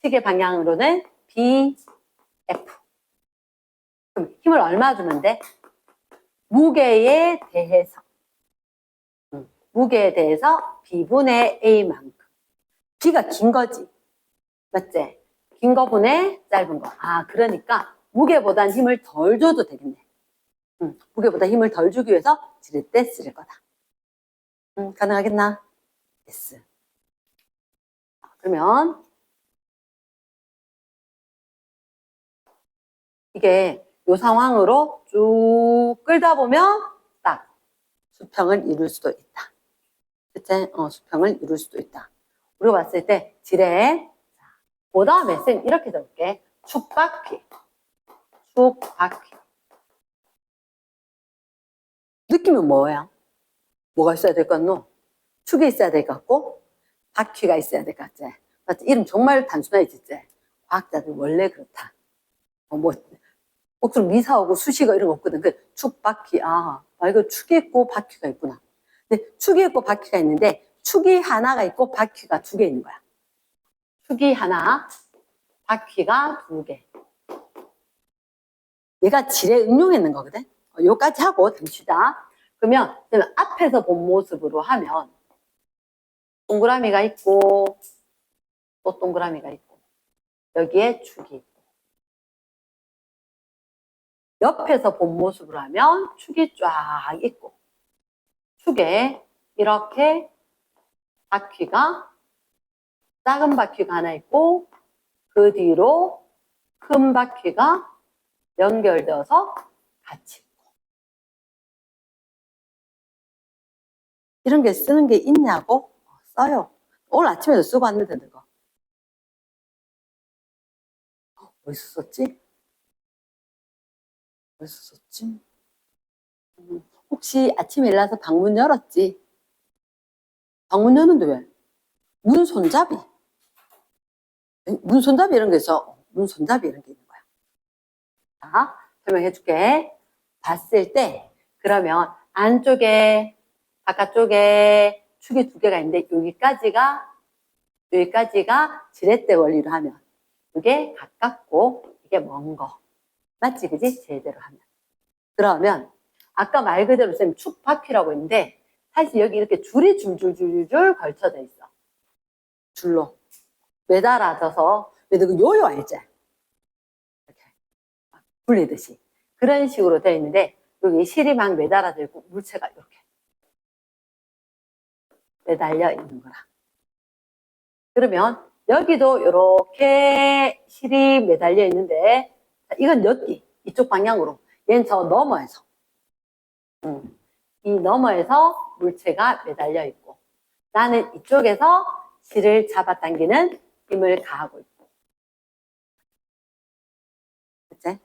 Speaker 1: 시계 방향으로는 B, F. 그럼 힘을 얼마 주면 돼? 무게에 대해서. 무게에 대해서 B분의 A만큼. B가 긴 거지. 맞지? 긴 거분의 짧은 거. 아, 그러니까 무게보단 힘을 덜 줘도 되겠네. 무게보다 힘을 덜 주기 위해서 지를 때 쓸 거다. 가능하겠나? yes. 그러면 이게 이 상황으로 쭉 끌다 보면 딱 수평을 이룰 수도 있다. 그치? 수평을 이룰 수도 있다. 우리가 봤을 때 지뢰. 그 다음에 쌤 이렇게 적을게. 축바퀴. 축바퀴. 느낌은 뭐야? 뭐가 있어야 될 것 같노? 축이 있어야 될 것 같고 바퀴가 있어야 될 것 같지? 맞지? 이름 정말 단순하지? 과학자들 원래 그렇다. 뭐 꼭좀 미사오고 수식어 이런 거 없거든. 그 축바퀴. 이거 축이 있고 바퀴가 있구나. 근데 축이 있고 바퀴가 있는데 축이 하나가 있고 바퀴가 두 개 있는 거야. 축이 하나, 바퀴가 두 개. 얘가 질에 응용했는 거거든. 요까지 하고 잠시다. 그러면 앞에서 본 모습으로 하면 동그라미가 있고 또 동그라미가 있고 여기에 축이 있고 옆에서 본 모습으로 하면 축이 쫙 있고 축에 이렇게 바퀴가 작은 바퀴가 하나 있고 그 뒤로 큰 바퀴가 연결되어서 같이 있고 이런 게 쓰는 게 있냐고? 써요. 오늘 아침에도 쓰고 왔는데 그거 어디서 썼지? 어디서 썼지? 혹시 아침에 일어나서 방문 열었지? 방문 여는데 왜? 문 손잡이. 문 손잡이 이런 게 있어. 문 손잡이 이런 게 있는 거야. 자, 설명해 줄게. 봤을 때 그러면 안쪽에 바깥쪽에 축이 두 개가 있는데 여기까지가 지렛대 원리로 하면 이게 가깝고 이게 먼 거. 맞지? 그지? 제대로 하면. 그러면 아까 말 그대로 쌤 축바퀴라고 했는데 사실 여기 이렇게 줄이 줄줄줄줄 걸쳐져 있어. 줄로 매달아져서 그 요요 알지? 이렇게 굴리듯이 그런 식으로 되어 있는데 여기 실이 막 매달아져 있고 물체가 이렇게 매달려 있는 거라. 그러면 여기도 이렇게 실이 매달려 있는데 이건 여기 이쪽 방향으로 얘는 저 너머에서 이 너머에서 물체가 매달려 있고 나는 이쪽에서 실을 잡아당기는 힘을 가하고 있고 그치?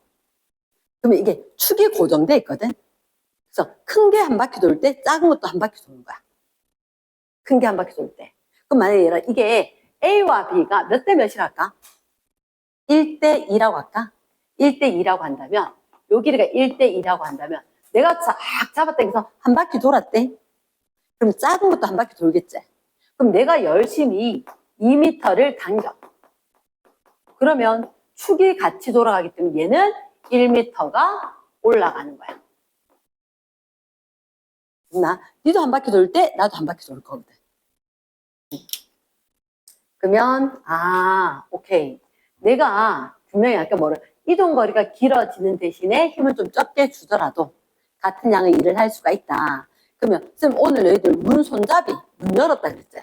Speaker 1: 그러면 이게 축이 고정돼 있거든. 그래서 큰 게 한 바퀴 돌 때 작은 것도 한 바퀴 도는 거야. 큰 게 한 바퀴 돌 때. 그럼 만약에 이게 A와 B가 몇 대 몇이랄까? 1대 2라고 할까? 1대 2라고 한다면 요 길이가 1대 2라고 한다면 내가 쫙 잡아당겨서 한 바퀴 돌았대. 그럼 작은 것도 한 바퀴 돌겠지. 그럼 내가 열심히 2m를 당겨. 그러면 축이 같이 돌아가기 때문에 얘는 1m가 올라가는 거야. 니도 한 바퀴 돌 때 나도 한 바퀴 돌 거거든. 그러면 오케이. 내가 분명히 아까 이동거리가 길어지는 대신에 힘을 좀 적게 주더라도 같은 양의 일을 할 수가 있다. 그러면 쌤 오늘 너희들 문 손잡이 문 열었다 그랬지?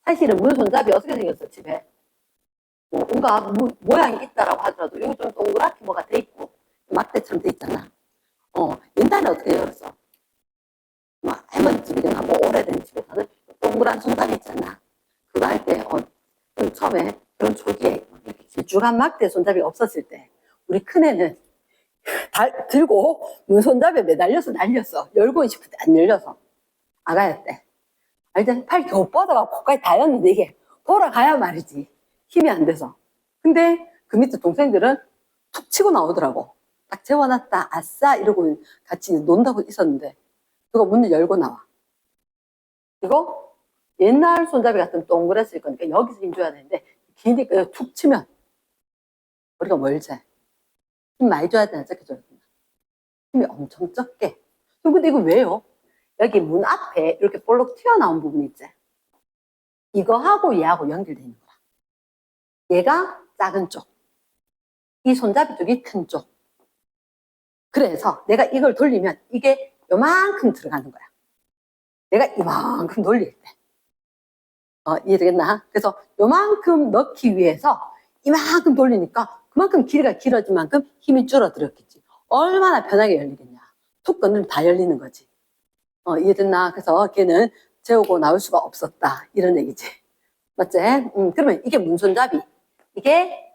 Speaker 1: 사실은 문 손잡이 어떻게 생겼어 집에? 뭔가 모양이 있다라고 하더라도 여기 좀 동그랗게 뭐가 돼 있고 막대처럼 돼 있잖아. 옛날에 어떻게 열었어? 할머니 집이나 오래된 집에서는 동그란 손잡이 있잖아. 그거 할 때 처음에 그런 초기에 이렇게 길쭉한 막대 손잡이 없었을 때 우리 큰애는 들고 문 손잡이에 매달려서 날렸어. 열고 싶을 때 안 열려서 아가였대. 알지? 팔 겨우 뻗어가 코까지 닿았는데 이게 돌아가야 말이지. 힘이 안 돼서. 근데 그 밑에 동생들은 툭 치고 나오더라고. 딱 재워놨다, 아싸, 이러고 같이 논다고 있었는데, 그거 문을 열고 나와. 이거 옛날 손잡이 같은 동그랬을 거니까 여기서 힘줘야 되는데, 기니까 툭 치면, 우리가 멀지? 힘 많이 줘야 되나, 적게 줘야 되나? 힘이 엄청 적게. 근데 이거 왜요? 여기 문 앞에 이렇게 볼록 튀어나온 부분 있지? 이거하고 얘하고 연결되어 있는 거야. 얘가 작은 쪽. 이 손잡이 쪽이 큰 쪽. 그래서 내가 이걸 돌리면 이게 요만큼 들어가는 거야. 내가 이만큼 돌릴 때. 이해되겠나? 그래서 요만큼 넣기 위해서 이만큼 돌리니까 그만큼 길이가 길어진 만큼 힘이 줄어들었겠지. 얼마나 편하게 열리겠냐. 툭 건드리면 다 열리는 거지. 이해됐나? 그래서 걔는 재우고 나올 수가 없었다. 이런 얘기지. 맞지? 그러면 이게 문손잡이. 이게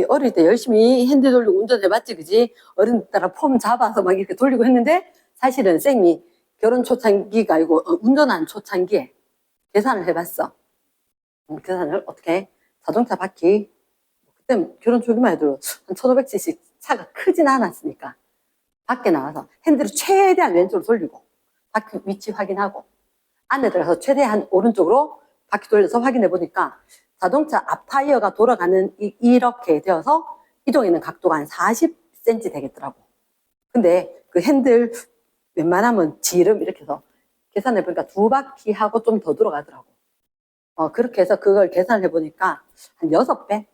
Speaker 1: 어릴 때 열심히 핸들 돌리고 운전해봤지, 그지? 어른들 따라 폼 잡아서 막 이렇게 돌리고 했는데, 사실은 쌤이 결혼 초창기가 아니고, 운전한 초창기에 계산을 해봤어. 계산을 어떻게? 자동차 바퀴. 그때 결혼 초기만 해도 한 1500cc 차가 크진 않았으니까. 밖에 나와서 핸들을 최대한 왼쪽으로 돌리고, 바퀴 위치 확인하고, 안에 들어가서 최대한 오른쪽으로 바퀴 돌려서 확인해 보니까, 자동차 앞 타이어가 돌아가는 이렇게 되어서 이동하는 각도가 한 40cm 되겠더라고. 근데 그 핸들 웬만하면 지름 이렇게 해서 계산해 보니까 2바퀴 하고 좀 더 돌아가더라고. 그렇게 해서 그걸 계산해 보니까 한 6배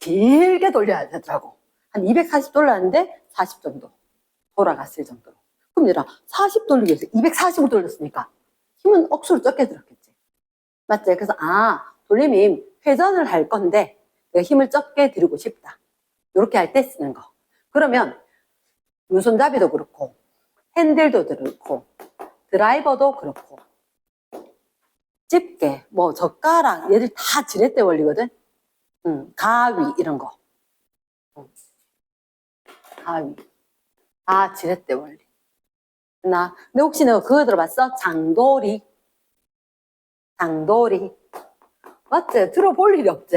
Speaker 1: 길게 돌려야 되더라고. 한 240 돌렸는데 40 정도 돌아갔을 정도로. 그럼 얘들아 40 돌리기 위해서 240을 돌렸으니까 힘은 억수로 적게 들었겠지. 맞지? 그래서 돌림이 회전을 할 건데 내가 힘을 적게 들이고 싶다. 이렇게 할 때 쓰는 거. 그러면 문손잡이도 그렇고 핸들도 그렇고 드라이버도 그렇고 집게, 뭐 젓가락 얘들 다 지렛대 원리거든. 가위 이런 거. 가위 다 지렛대 원리. 근데 혹시 너 그거 들어봤어? 장도리. 장도리. 맞지? 들어볼 일이 없지?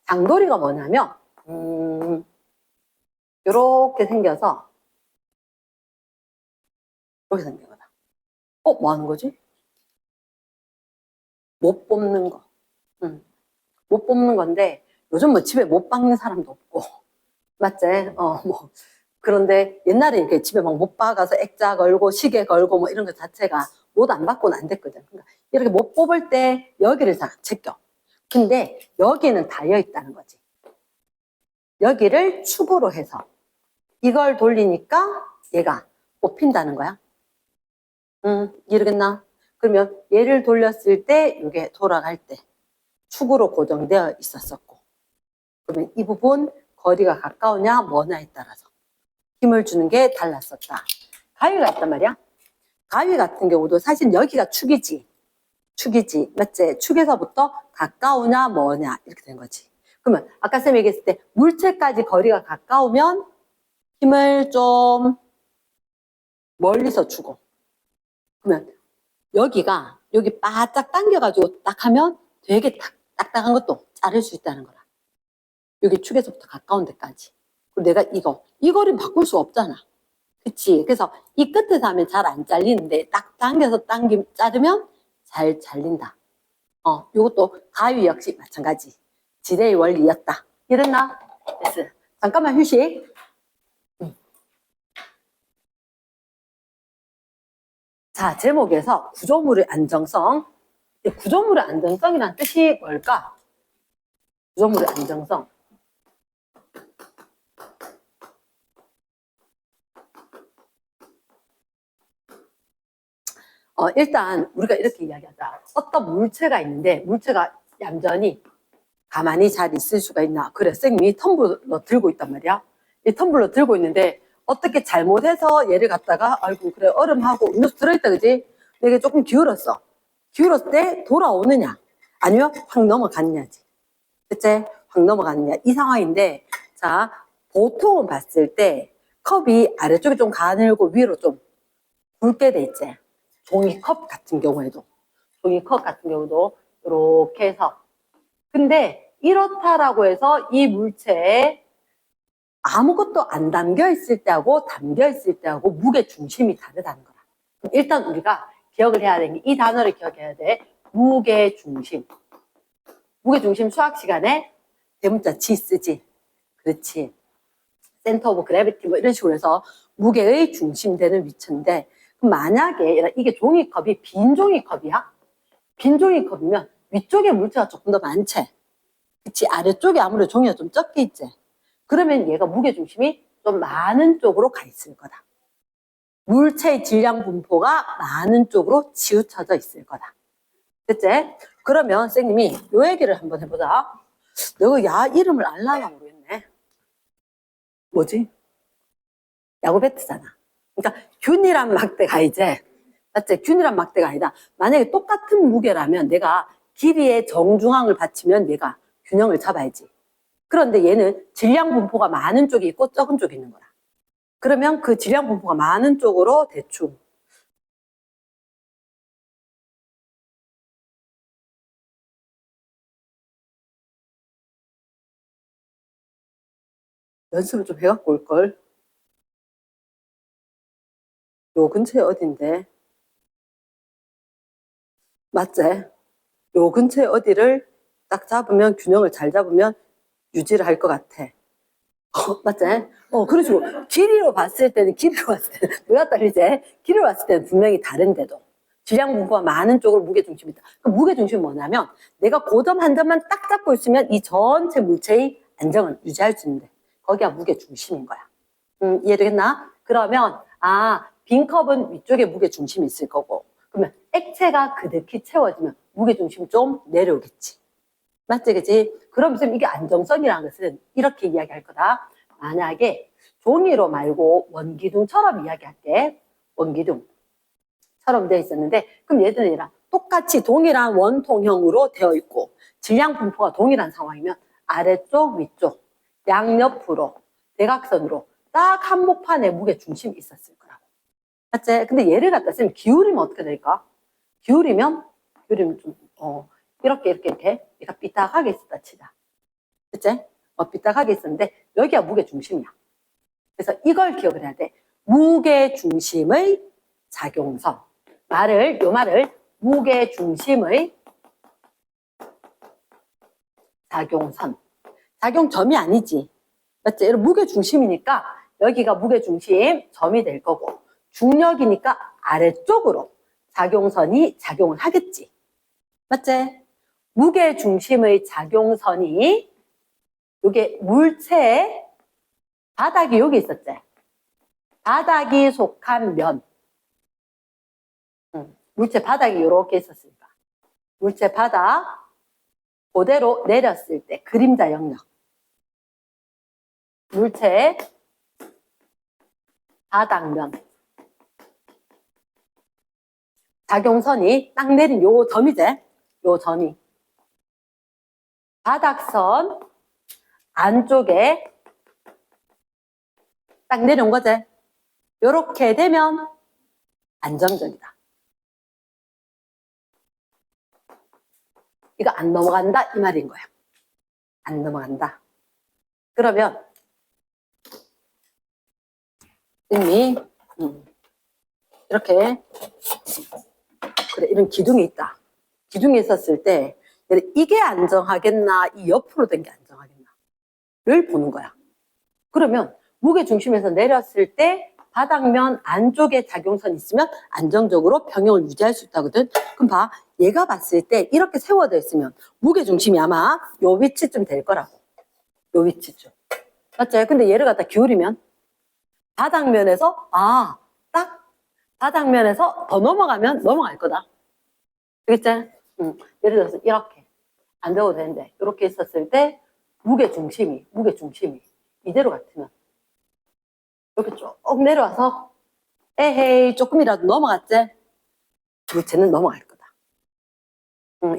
Speaker 1: 장도리가 뭐냐면 요렇게 생겨서 이렇게 생긴 거다. 뭐 하는 거지? 못 뽑는 거. 못 뽑는 건데 요즘 뭐 집에 못 박는 사람도 없고 맞지? 그런데 옛날에 이렇게 집에 막 못 박아서 액자 걸고 시계 걸고 뭐 이런 거 자체가 못 안 받고는 안 됐거든. 그러니까 이렇게 못 뽑을 때 여기를 다 제껴. 근데 여기는 닿여 있다는 거지. 여기를 축으로 해서 이걸 돌리니까 얘가 뽑힌다는 거야. 이해되겠나? 그러면 얘를 돌렸을 때 이게 돌아갈 때 축으로 고정되어 있었었고 그러면 이 부분 거리가 가까우냐 뭐냐에 따라서 힘을 주는 게 달랐었다. 가위가 있단 말이야. 가위 같은 경우도 사실 여기가 축이지. 맞지? 축에서부터 가까우냐 뭐냐 이렇게 된 거지. 그러면 아까 쌤이 얘기했을 때 물체까지 거리가 가까우면 힘을 좀 멀리서 주고 그러면 여기 바짝 당겨가지고 딱 하면 되게 딱딱한 것도 자를 수 있다는 거라. 여기 축에서부터 가까운 데까지. 그리고 내가 이거를 바꿀 수 없잖아. 그치? 그래서 이 끝에서 하면 잘 안 잘리는데 딱 당겨서 자르면 잘 잘린다. 요것도 가위 역시 마찬가지. 지뢰의 원리였다. 이랬나? 됐어. 잠깐만 휴식. 자, 제목에서 구조물의 안정성. 구조물의 안정성이란 뜻이 뭘까? 구조물의 안정성. 일단 우리가 이렇게 이야기하자. 어떤 물체가 있는데 물체가 얌전히 가만히 잘 있을 수가 있나? 그래, 쌤이 텀블러 들고 있단 말이야. 이 텀블러 들고 있는데 어떻게 잘못해서 얘를 갖다가 아이고 그래 얼음하고 음료수 들어있다 그지? 이게 조금 기울었어. 기울었을 때 돌아오느냐? 아니면 확 넘어갔냐지. 그치? 확 넘어갔느냐? 이 상황인데 자 보통은 봤을 때 컵이 아래쪽에 좀 가늘고 위로 좀 굵게 돼 있지. 종이컵 같은 경우에도. 종이컵 같은 경우도 이렇게 해서. 근데 이렇다라고 해서 이 물체에 아무것도 안 담겨 있을 때하고 담겨 있을 때하고 무게 중심이 다르다는 거야. 일단 우리가 기억을 해야 되는 게 이 단어를 기억해야 돼. 무게 중심. 무게 중심 수학 시간에 대문자 G 쓰지. 그렇지. 센터 오브 그래비티 뭐 이런 식으로 해서 무게의 중심되는 위치인데, 그럼 만약에 이게 종이컵이 빈 종이컵이야? 빈 종이컵이면 위쪽에 물체가 조금 더 많지. 그치? 아래쪽에 아무래도 종이가 좀 적게 있지. 그러면 얘가 무게 중심이 좀 많은 쪽으로 가 있을 거다. 물체의 질량 분포가 많은 쪽으로 치우쳐져 있을 거다. 됐지? 그러면 선생님이 요 얘기를 한번 해보자. 내가 야 이름을 알라나 모르겠네. 뭐지? 야구 배트잖아. 그러니까 균이란 막대가 이제, 맞지? 균이란 막대가 아니다. 만약에 똑같은 무게라면 내가 길이의 정중앙을 받치면 얘가 균형을 잡아야지. 그런데 얘는 질량 분포가 많은 쪽이 있고 적은 쪽이 있는 거야. 그러면 그 질량 분포가 많은 쪽으로 대충 연습을 좀 해갖고 올걸. 요 근처에 어딘데? 맞지? 요 근처에 어디를 딱 잡으면, 균형을 잘 잡으면 유지를 할 것 같아. 맞지? 그렇죠. 길이로 봤을 때는, 뭐가 딸리지? 길이로 봤을 때는 분명히 다른데도. 질량 분포가 많은 쪽으로 무게중심이 있다. 그 무게중심이 뭐냐면, 내가 그 점 한 점만 딱 잡고 있으면 이 전체 물체의 안정을 유지할 수 있는데, 거기가 무게중심인 거야. 이해되겠나? 그러면, 빈 컵은 위쪽에 무게중심이 있을 거고, 그러면 액체가 그득히 채워지면 무게중심이 좀 내려오겠지. 맞지, 그치? 그럼 쌤 이게 안정성이라는 것은 이렇게 이야기할 거다. 만약에 종이로 말고 원기둥처럼 이야기할게. 원기둥처럼 되어 있었는데, 그럼 얘들이랑 똑같이 동일한 원통형으로 되어 있고 질량 분포가 동일한 상황이면 아래쪽, 위쪽, 양옆으로, 대각선으로 딱 한복판에 무게 중심이 있었을 거라고. 맞지? 근데 얘를 갖다 쓰면 기울이면 어떻게 될까? 기울이면 좀, 이렇게 얘가 삐딱하게 있었다 치자. 그치? 삐딱하게 있었는데 여기가 무게 중심이야. 그래서 이걸 기억을 해야 돼. 무게 중심의 작용선. 요 말을 무게 중심의 작용선. 작용점이 아니지. 맞지? 이런 무게 중심이니까 여기가 무게 중심 점이 될 거고, 중력이니까 아래쪽으로 작용선이 작용을 하겠지. 맞지? 무게 중심의 작용선이 요게 물체의 바닥이 여기 있었지. 바닥이 속한 면. 물체 바닥이 이렇게 있었으니까. 물체 바닥 그대로 내렸을 때 그림자 영역. 물체 바닥면. 작용선이 딱 내린 요 점이지. 요 점이. 바닥선 안쪽에 딱 내려온 거지. 요렇게 되면 안정적이다. 이거 안 넘어간다 이 말인 거야. 안 넘어간다. 그러면 이미 이렇게 그래 이런 기둥이 있다. 기둥이 있었을 때 이게 안정하겠나 이 옆으로 된 게 안정하겠나를 보는 거야. 그러면 무게 중심에서 내렸을 때 바닥면 안쪽에 작용선이 있으면 안정적으로 평형을 유지할 수 있다거든. 그럼 봐, 얘가 봤을 때 이렇게 세워져 있으면 무게 중심이 아마 요 위치쯤 될 거라고. 요 위치쯤. 맞지? 근데 얘를 갖다 기울이면 바닥면에서 딱 바닥면에서 더 넘어가면 넘어갈 거다. 알겠지? 예를 들어서 이렇게 안 되어도 되는데 이렇게 있었을 때 무게 중심이 이대로 같으면 이렇게 쭉 내려와서 에헤이 조금이라도 넘어갔지? 물체는 넘어갈 거다.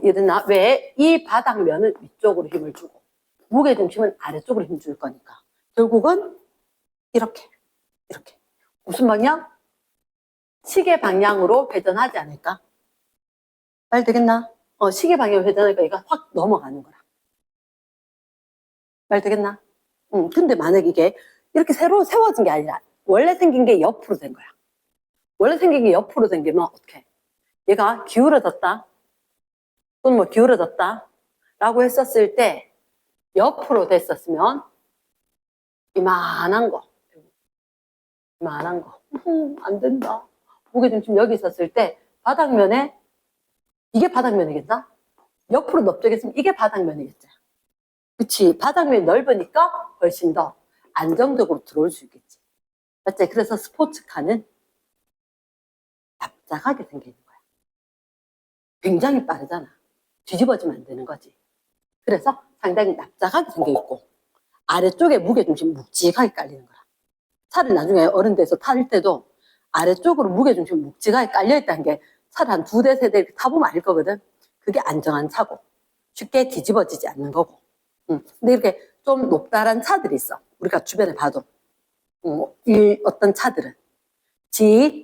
Speaker 1: 이랬나? 왜? 이 바닥면은 위쪽으로 힘을 주고 무게 중심은 아래쪽으로 힘 줄 거니까 결국은 이렇게 무슨 방향? 시계 방향으로 회전하지 않을까? 말 되겠나? 시계 방향으로 회전하니까 얘가 확 넘어가는 거라. 말 되겠나? 근데 만약에 이게 이렇게 새로 세워진 게 아니라 원래 생긴 게 옆으로 된 거야. 원래 생긴 게 옆으로 생기면 어떡해? 얘가 기울어졌다. 또는 뭐 기울어졌다. 라고 했었을 때 옆으로 됐었으면 이만한 거. 이만한 거. 안 된다. 무게중심 여기 있었을 때 바닥면에 이게 바닥면이겠다? 옆으로 넓적했으면 이게 바닥면이겠지. 그치? 바닥면이 넓으니까 훨씬 더 안정적으로 들어올 수 있겠지. 맞지? 그래서 스포츠카는 납작하게 생기는 거야. 굉장히 빠르잖아. 뒤집어지면 안 되는 거지. 그래서 상당히 납작하게 생겨있고 아래쪽에 무게중심 묵직하게 깔리는 거야. 차를 나중에 어른 돼서 탈 때도 아래쪽으로 무게중심 묵직하게 깔려있다는 게 차를 한 2대, 3대 타보면 알 거거든. 그게 안정한 차고 쉽게 뒤집어지지 않는 거고. 근데 이렇게 좀 높다란 차들이 있어. 우리가 주변에 봐도. 어떤 차들은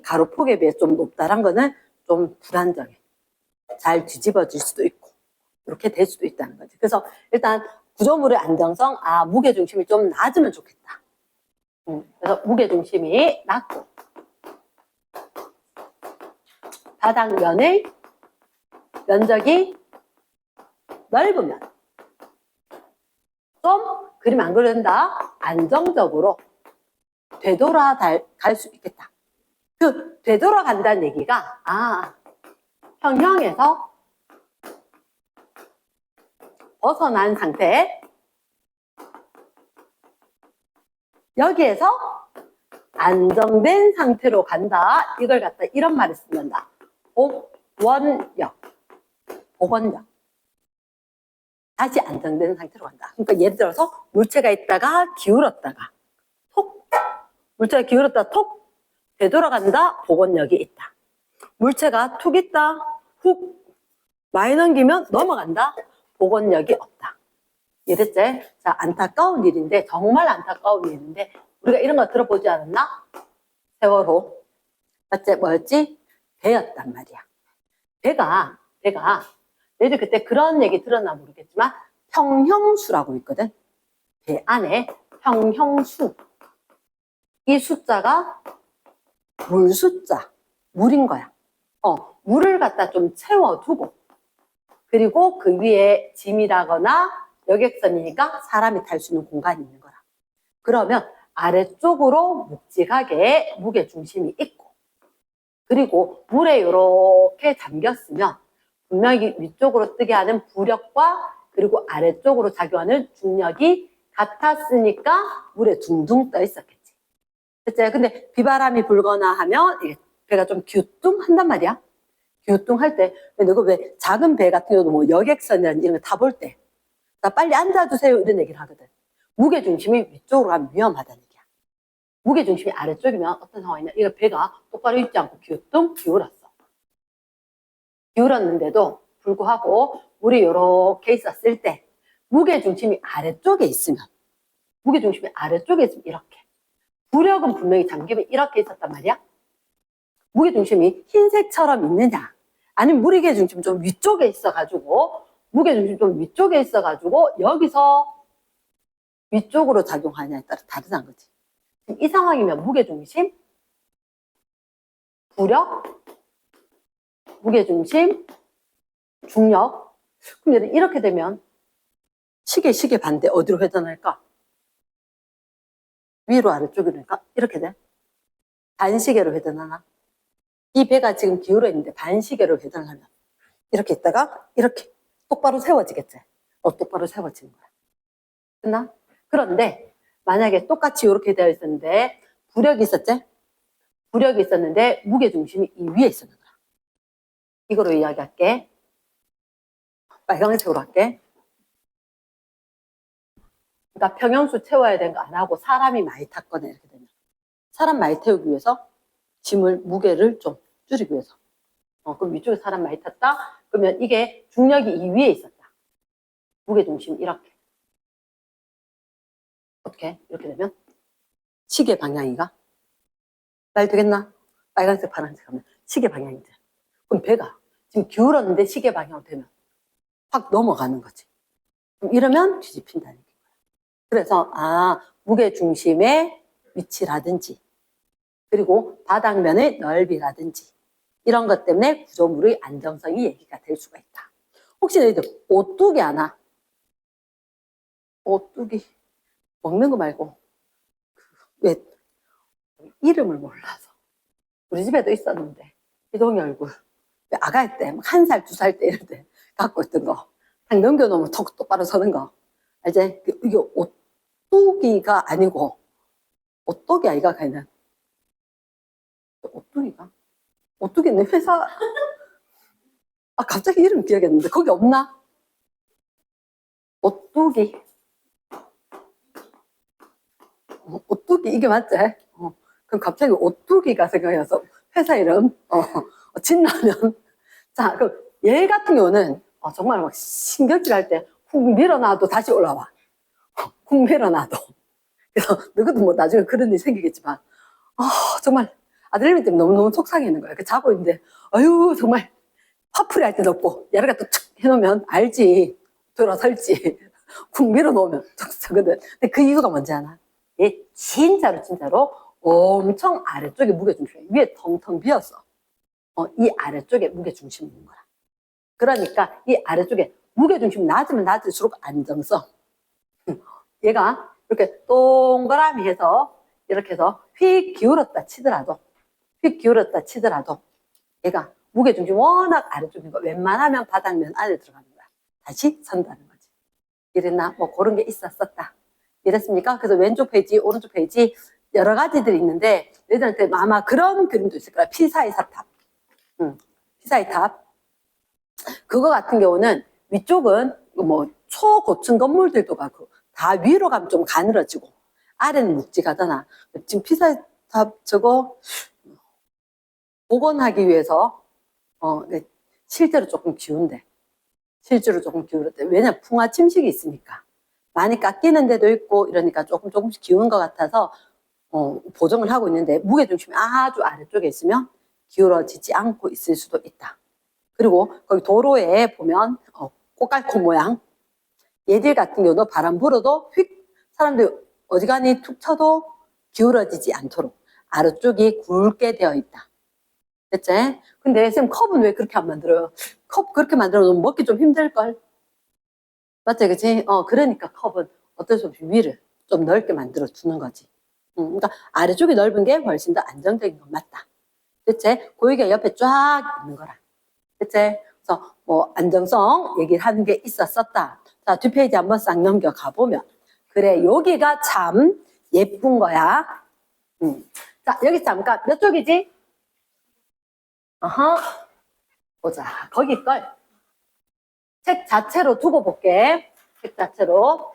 Speaker 1: 가로폭에 비해 좀 높다란 거는 좀 불안정해. 잘 뒤집어질 수도 있고 이렇게 될 수도 있다는 거지. 그래서 일단 구조물의 안정성, 무게중심이 좀 낮으면 좋겠다. 그래서 무게중심이 낮고 바닥면의 면적이 넓으면 좀 그림 안 그려진다. 안정적으로 되돌아 갈 수 있겠다. 그 되돌아간다는 얘기가 평형에서 벗어난 상태 여기에서 안정된 상태로 간다. 이걸 갖다 이런 말을 쓴다. 복원력. 다시 안정된 상태로 간다. 그러니까 예를 들어서 물체가 있다가 기울었다가 톡 물체가 기울었다 톡 되돌아간다. 복원력이 있다. 물체가 툭 있다 훅 많이 넘기면 넘어간다. 복원력이 없다. 이랬지? 자, 안타까운 일인데 정말 안타까운 일인데 우리가 이런 거 들어보지 않았나? 세월호 맞지? 뭐였지? 배였단 말이야. 배가 너희들 그때 그런 얘기 들었나 모르겠지만 평형수라고 있거든. 배 안에 평형수. 이 숫자가 물 숫자. 물인 거야. 물을 갖다 좀 채워두고 그리고 그 위에 짐이라거나 여객선이니까 사람이 탈 수 있는 공간이 있는 거라. 그러면 아래쪽으로 묵직하게 무게중심이 있고 그리고 물에 이렇게 잠겼으면 분명히 위쪽으로 뜨게 하는 부력과 그리고 아래쪽으로 작용하는 중력이 같았으니까 물에 둥둥 떠 있었겠지. 그치? 근데 비바람이 불거나 하면 배가 좀 기우뚱한단 말이야. 기우뚱할 때 너가 왜 작은 배 같은 경우도 뭐 여객선이라든지 이런 거 타볼 때 나 빨리 앉아주세요 이런 얘기를 하거든. 무게중심이 위쪽으로 가면 위험하다는 얘기야. 무게중심이 아래쪽이면 어떤 상황이냐 이거 배가 똑바로 있지 않고 기우뚱 기울었어. 기울었는데도 불구하고 물이 이렇게 있었을 때 무게중심이 아래쪽에 있으면 이렇게 부력은 분명히 잠기면 이렇게 있었단 말이야. 무게중심이 흰색처럼 있느냐 아니면 무게중심이 좀 위쪽에 있어가지고 여기서 위쪽으로 작용하냐에 따라 다르다는 거지. 이 상황이면 무게중심, 부력, 무게중심, 중력. 그럼 이렇게 되면 시계 반대 어디로 회전할까? 위로 아래쪽이니까 이렇게 돼. 반시계로 회전하나? 이 배가 지금 기울어 있는데 반시계로 회전하면 이렇게 있다가 이렇게 똑바로 세워지겠지. 똑바로 세워지는 거야. 됐나? 그런데 만약에 똑같이 이렇게 되어 있었는데 부력이 있었지? 부력이 있었는데 무게중심이 이 위에 있었는 거야. 이거로 이야기할게. 빨간색으로 할게. 그러니까 평형수 채워야 되는 거 안 하고 사람이 많이 탔거나 이렇게 되면 사람 많이 태우기 위해서 짐을 무게를 좀 줄이기 위해서 그럼 위쪽에 사람 많이 탔다? 그러면 이게 중력이 이 위에 있었다. 무게중심 이렇게 어떻게? 이렇게 되면 시계 방향이가 말 되겠나? 빨간색, 파란색 하면 시계 방향이죠. 그럼 배가 지금 기울었는데 시계 방향으로 되면 확 넘어가는 거지. 그럼 이러면 뒤집힌다는 거예요. 그래서 무게 중심의 위치라든지 그리고 바닥면의 넓이라든지 이런 것 때문에 구조물의 안정성이 얘기가 될 수가 있다. 혹시 너희들 오뚜기 아나? 오뚜기 먹는 거 말고 왜 이름을 몰라서 우리 집에도 있었는데 희동이 얼굴 아가일 때 1살, 2살 때 이럴 때 갖고 있던 거 딱 넘겨놓으면 턱 똑바로 서는 거 알지? 이게 오뚜기가 아니고 오뚜기 아이가 그냥 오뚜기가? 오뚜기는 회사 갑자기 이름 기억이 안 나는데 거기 없나? 오뚜기 오뚜기 이게 맞지? 그럼 갑자기 오뚜기가 생각이 나서 회사 이름 진라면 자 그럼 얘 같은 경우는 정말 막 신경질 할 때 훅 밀어놔도 다시 올라와 훅 밀어놔도 그래서 너희도 뭐 나중에 그런 일이 생기겠지만 정말 아들내미 때문에 너무너무 속상해하는 거야. 자고 있는데 아유 정말 화풀이 할 때도 없고 얘를 갖다 툭 해놓으면 알지 돌아설지 쿵 밀어놓으면 툭하거든. 근데 그 이유가 뭔지 아나? 얘 진짜로 엄청 아래쪽에 무게중심이 위에 텅텅 비었어. 이 아래쪽에 무게중심이 있는 거야. 그러니까 이 아래쪽에 무게중심이 낮으면 낮을수록 안정성. 얘가 이렇게 동그라미 해서 이렇게 해서 휙 기울었다 치더라도 얘가 무게중심이 워낙 아래쪽인 거 웬만하면 바닥면 안에 들어가는 거야. 다시 선다는 거지. 이랬나? 뭐 그런 게 있었었다. 이랬습니까? 그래서 왼쪽 페이지, 오른쪽 페이지 여러 가지들이 있는데 너희들한테 아마 그런 그림도 있을 거야. 피사의 사탑. 피사의 탑. 그거 같은 경우는 위쪽은 뭐 초고층 건물들도 가고 다 위로 가면 좀 가늘어지고 아래는 묵직하잖아. 지금 피사의 탑 저거 복원하기 위해서 실제로 조금 기운데 왜냐면 풍화 침식이 있으니까 많이 깎이는 데도 있고 이러니까 조금씩 기운 것 같아서 보정을 하고 있는데 무게중심이 아주 아래쪽에 있으면 기울어지지 않고 있을 수도 있다. 그리고 거기 도로에 보면 꽃갈콘 모양 얘들 같은 경우도 바람 불어도 휙 사람들이 어지간히 툭 쳐도 기울어지지 않도록 아래쪽이 굵게 되어 있다. 됐지? 근데 쌤 컵은 왜 그렇게 안 만들어요? 컵 그렇게 만들어 놓으면 먹기 좀 힘들걸? 맞지? 그치? 그러니까 컵은 어쩔 수 없이 위를 좀 넓게 만들어 두는 거지. 그러니까 아래쪽이 넓은 게 훨씬 더 안정적인 건 맞다. 됐지? 고유기가 옆에 쫙 있는 거라. 됐지? 그래서 뭐 안정성 얘기를 하는 게 있었었다. 자, 뒷페이지 한번 싹 넘겨 가보면 그래 여기가 참 예쁜 거야. 자, 여기 잠깐 몇 쪽이지? 보자. 거기 걸. 책 자체로 두고 볼게. 책 자체로.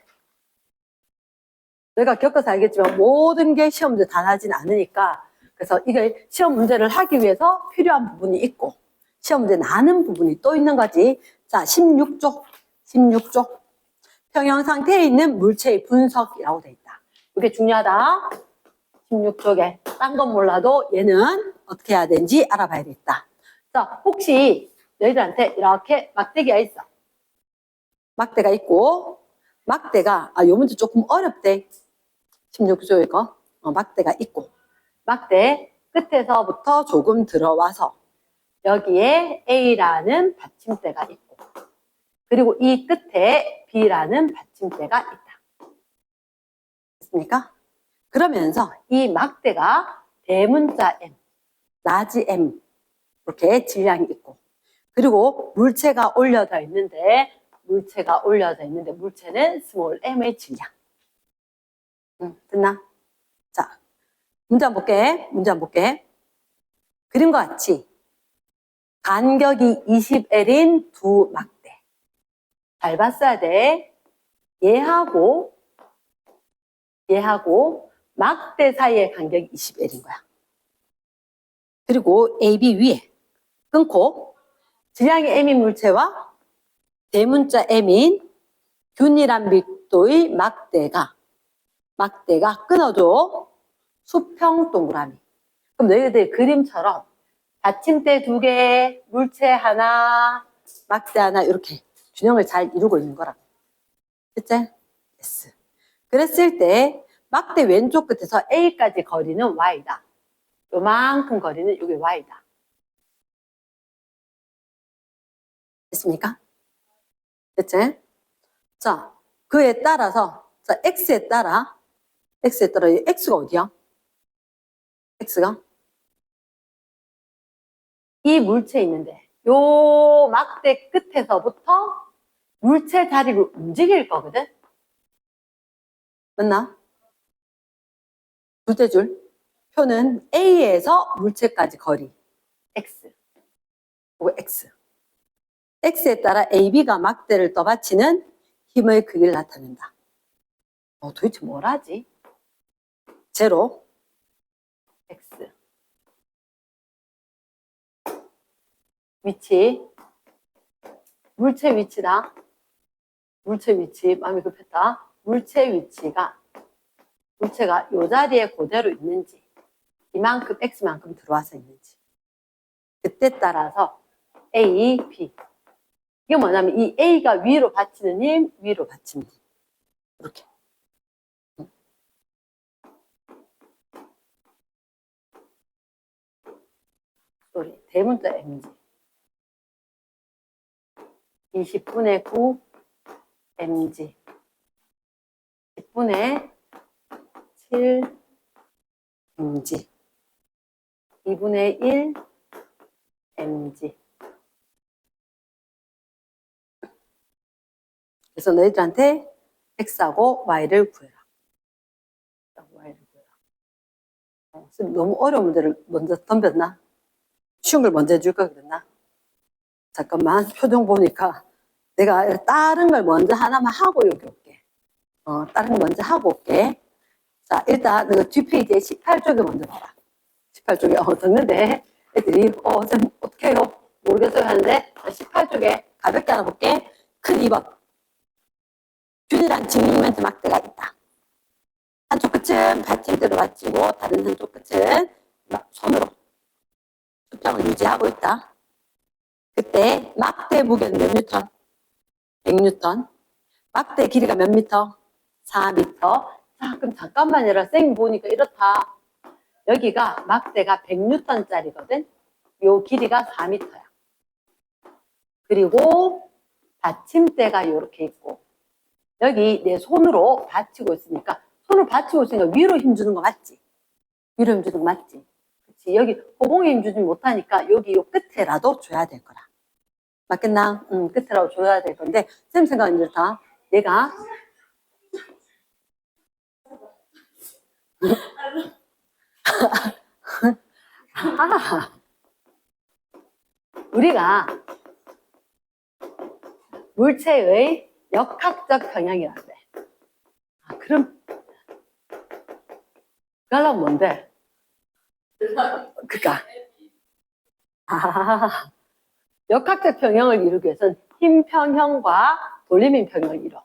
Speaker 1: 내가 겪어서 알겠지만 모든 게 시험 문제 다 나진 않으니까 그래서 이걸 시험 문제를 하기 위해서 필요한 부분이 있고 시험 문제 나는 부분이 또 있는 거지. 자, 16쪽. 평형 상태에 있는 물체의 분석이라고 돼 있다. 이게 중요하다. 16쪽에. 딴 건 몰라도 얘는 어떻게 해야 되는지 알아봐야겠다. 자, 혹시 너희들한테 이렇게 막대기가 있어. 막대가 있고 막대가 요 문제 조금 어렵대. 16조 이거 막대가 있고 막대 끝에서부터 조금 들어와서 여기에 A라는 받침대가 있고 그리고 이 끝에 B라는 받침대가 있다. 됐습니까? 그러면서 이 막대가 대문자 M, 라지 M 이렇게 질량이 있고 그리고 물체가 올려져 있는데 물체는 스몰 m의 질량. 됐나? 자, 문제 한번 볼게. 그림과 같이 간격이 20L인 두 막대. 잘 봤어야 돼. 얘하고 막대 사이의 간격이 20L인 거야. 그리고 AB 위에 끊고 질량이 M인 물체와 대문자 M인 균일한 밀도의 막대가 끊어줘. 수평 동그라미. 그럼 너희들 그림처럼 받침대 2개, 물체 하나, 막대 하나 이렇게 균형을 잘 이루고 있는 거라. 됐지? S. 그랬을 때 막대 왼쪽 끝에서 A까지 거리는 Y다. 요만큼 거리는 여기 Y다. 됐습니까? 됐지? 자, 그에 따라서, 자, X에 따라, X가 어디야? X가? 이 물체 있는데, 요 막대 끝에서부터 물체 자리를 움직일 거거든? 맞나? 둘째 줄. 표는 A에서 물체까지 거리. X. 그리고 X. X에 따라 AB가 막대를 떠받치는 힘의 크기를 나타낸다. 도대체 뭘 하지? 제로. X. 위치. 물체 위치다. 물체 위치. 마음이 급했다. 물체가 이 자리에 그대로 있는지, 이만큼, X만큼 들어와서 있는지. 그때 따라서 A, B. 이게 뭐냐면 이 A가 위로 받치는 힘, 위로 받치는 힘. 이렇게. 소리. 대문자 MG. 20분의 9 MG. 10분의 7 MG. 2분의 1 MG. 그래서 너희들한테 X하고 Y를 구해라. Y를 구해라. 너무 어려운 문제를 먼저 덤볐나? 쉬운 걸 먼저 해줄 걸 그랬나? 잠깐만, 표정 보니까 내가 다른 걸 먼저 하나만 하고 여기 올게. 다른 거 먼저 하고 올게. 자, 일단 그 뒷페이지에 18쪽에 먼저 봐라. 18쪽에 듣는데 애들이 좀 어떻게 해요? 모르겠어요 하는데 18쪽에 가볍게 하나 볼게. 큰 2번. 균이란 직립멘트 막대가 있다. 한쪽 끝은 받침대로 받치고 다른 한쪽 끝은 손으로 수평을 유지하고 있다. 그때 막대 무게는 몇 뉴턴? 100뉴턴. 막대 길이가 몇 미터? 4미터. 자, 그럼 잠깐만요. 쌤 보니까 이렇다. 여기가 막대가 100뉴턴짜리거든. 요 길이가 4미터야. 그리고 받침대가 이렇게 있고 여기 내 손으로 받치고 있으니까 손을 받치고 있으니까 위로 힘주는 거 맞지? 위로 힘주는 거 맞지? 그치? 여기 호봉에 힘주지 못하니까 여기 요 끝에라도 줘야 될 거라. 맞겠나? 끝에라도 줘야 될 건데 쌤 생각은 이렇다. 얘가 우리가 물체의 역학적 평형이라는데 그럼 그거는 뭔데? 그니까 역학적 평형을 이루기 위해서는 힘 평형과 돌림힘 평형을 이뤄.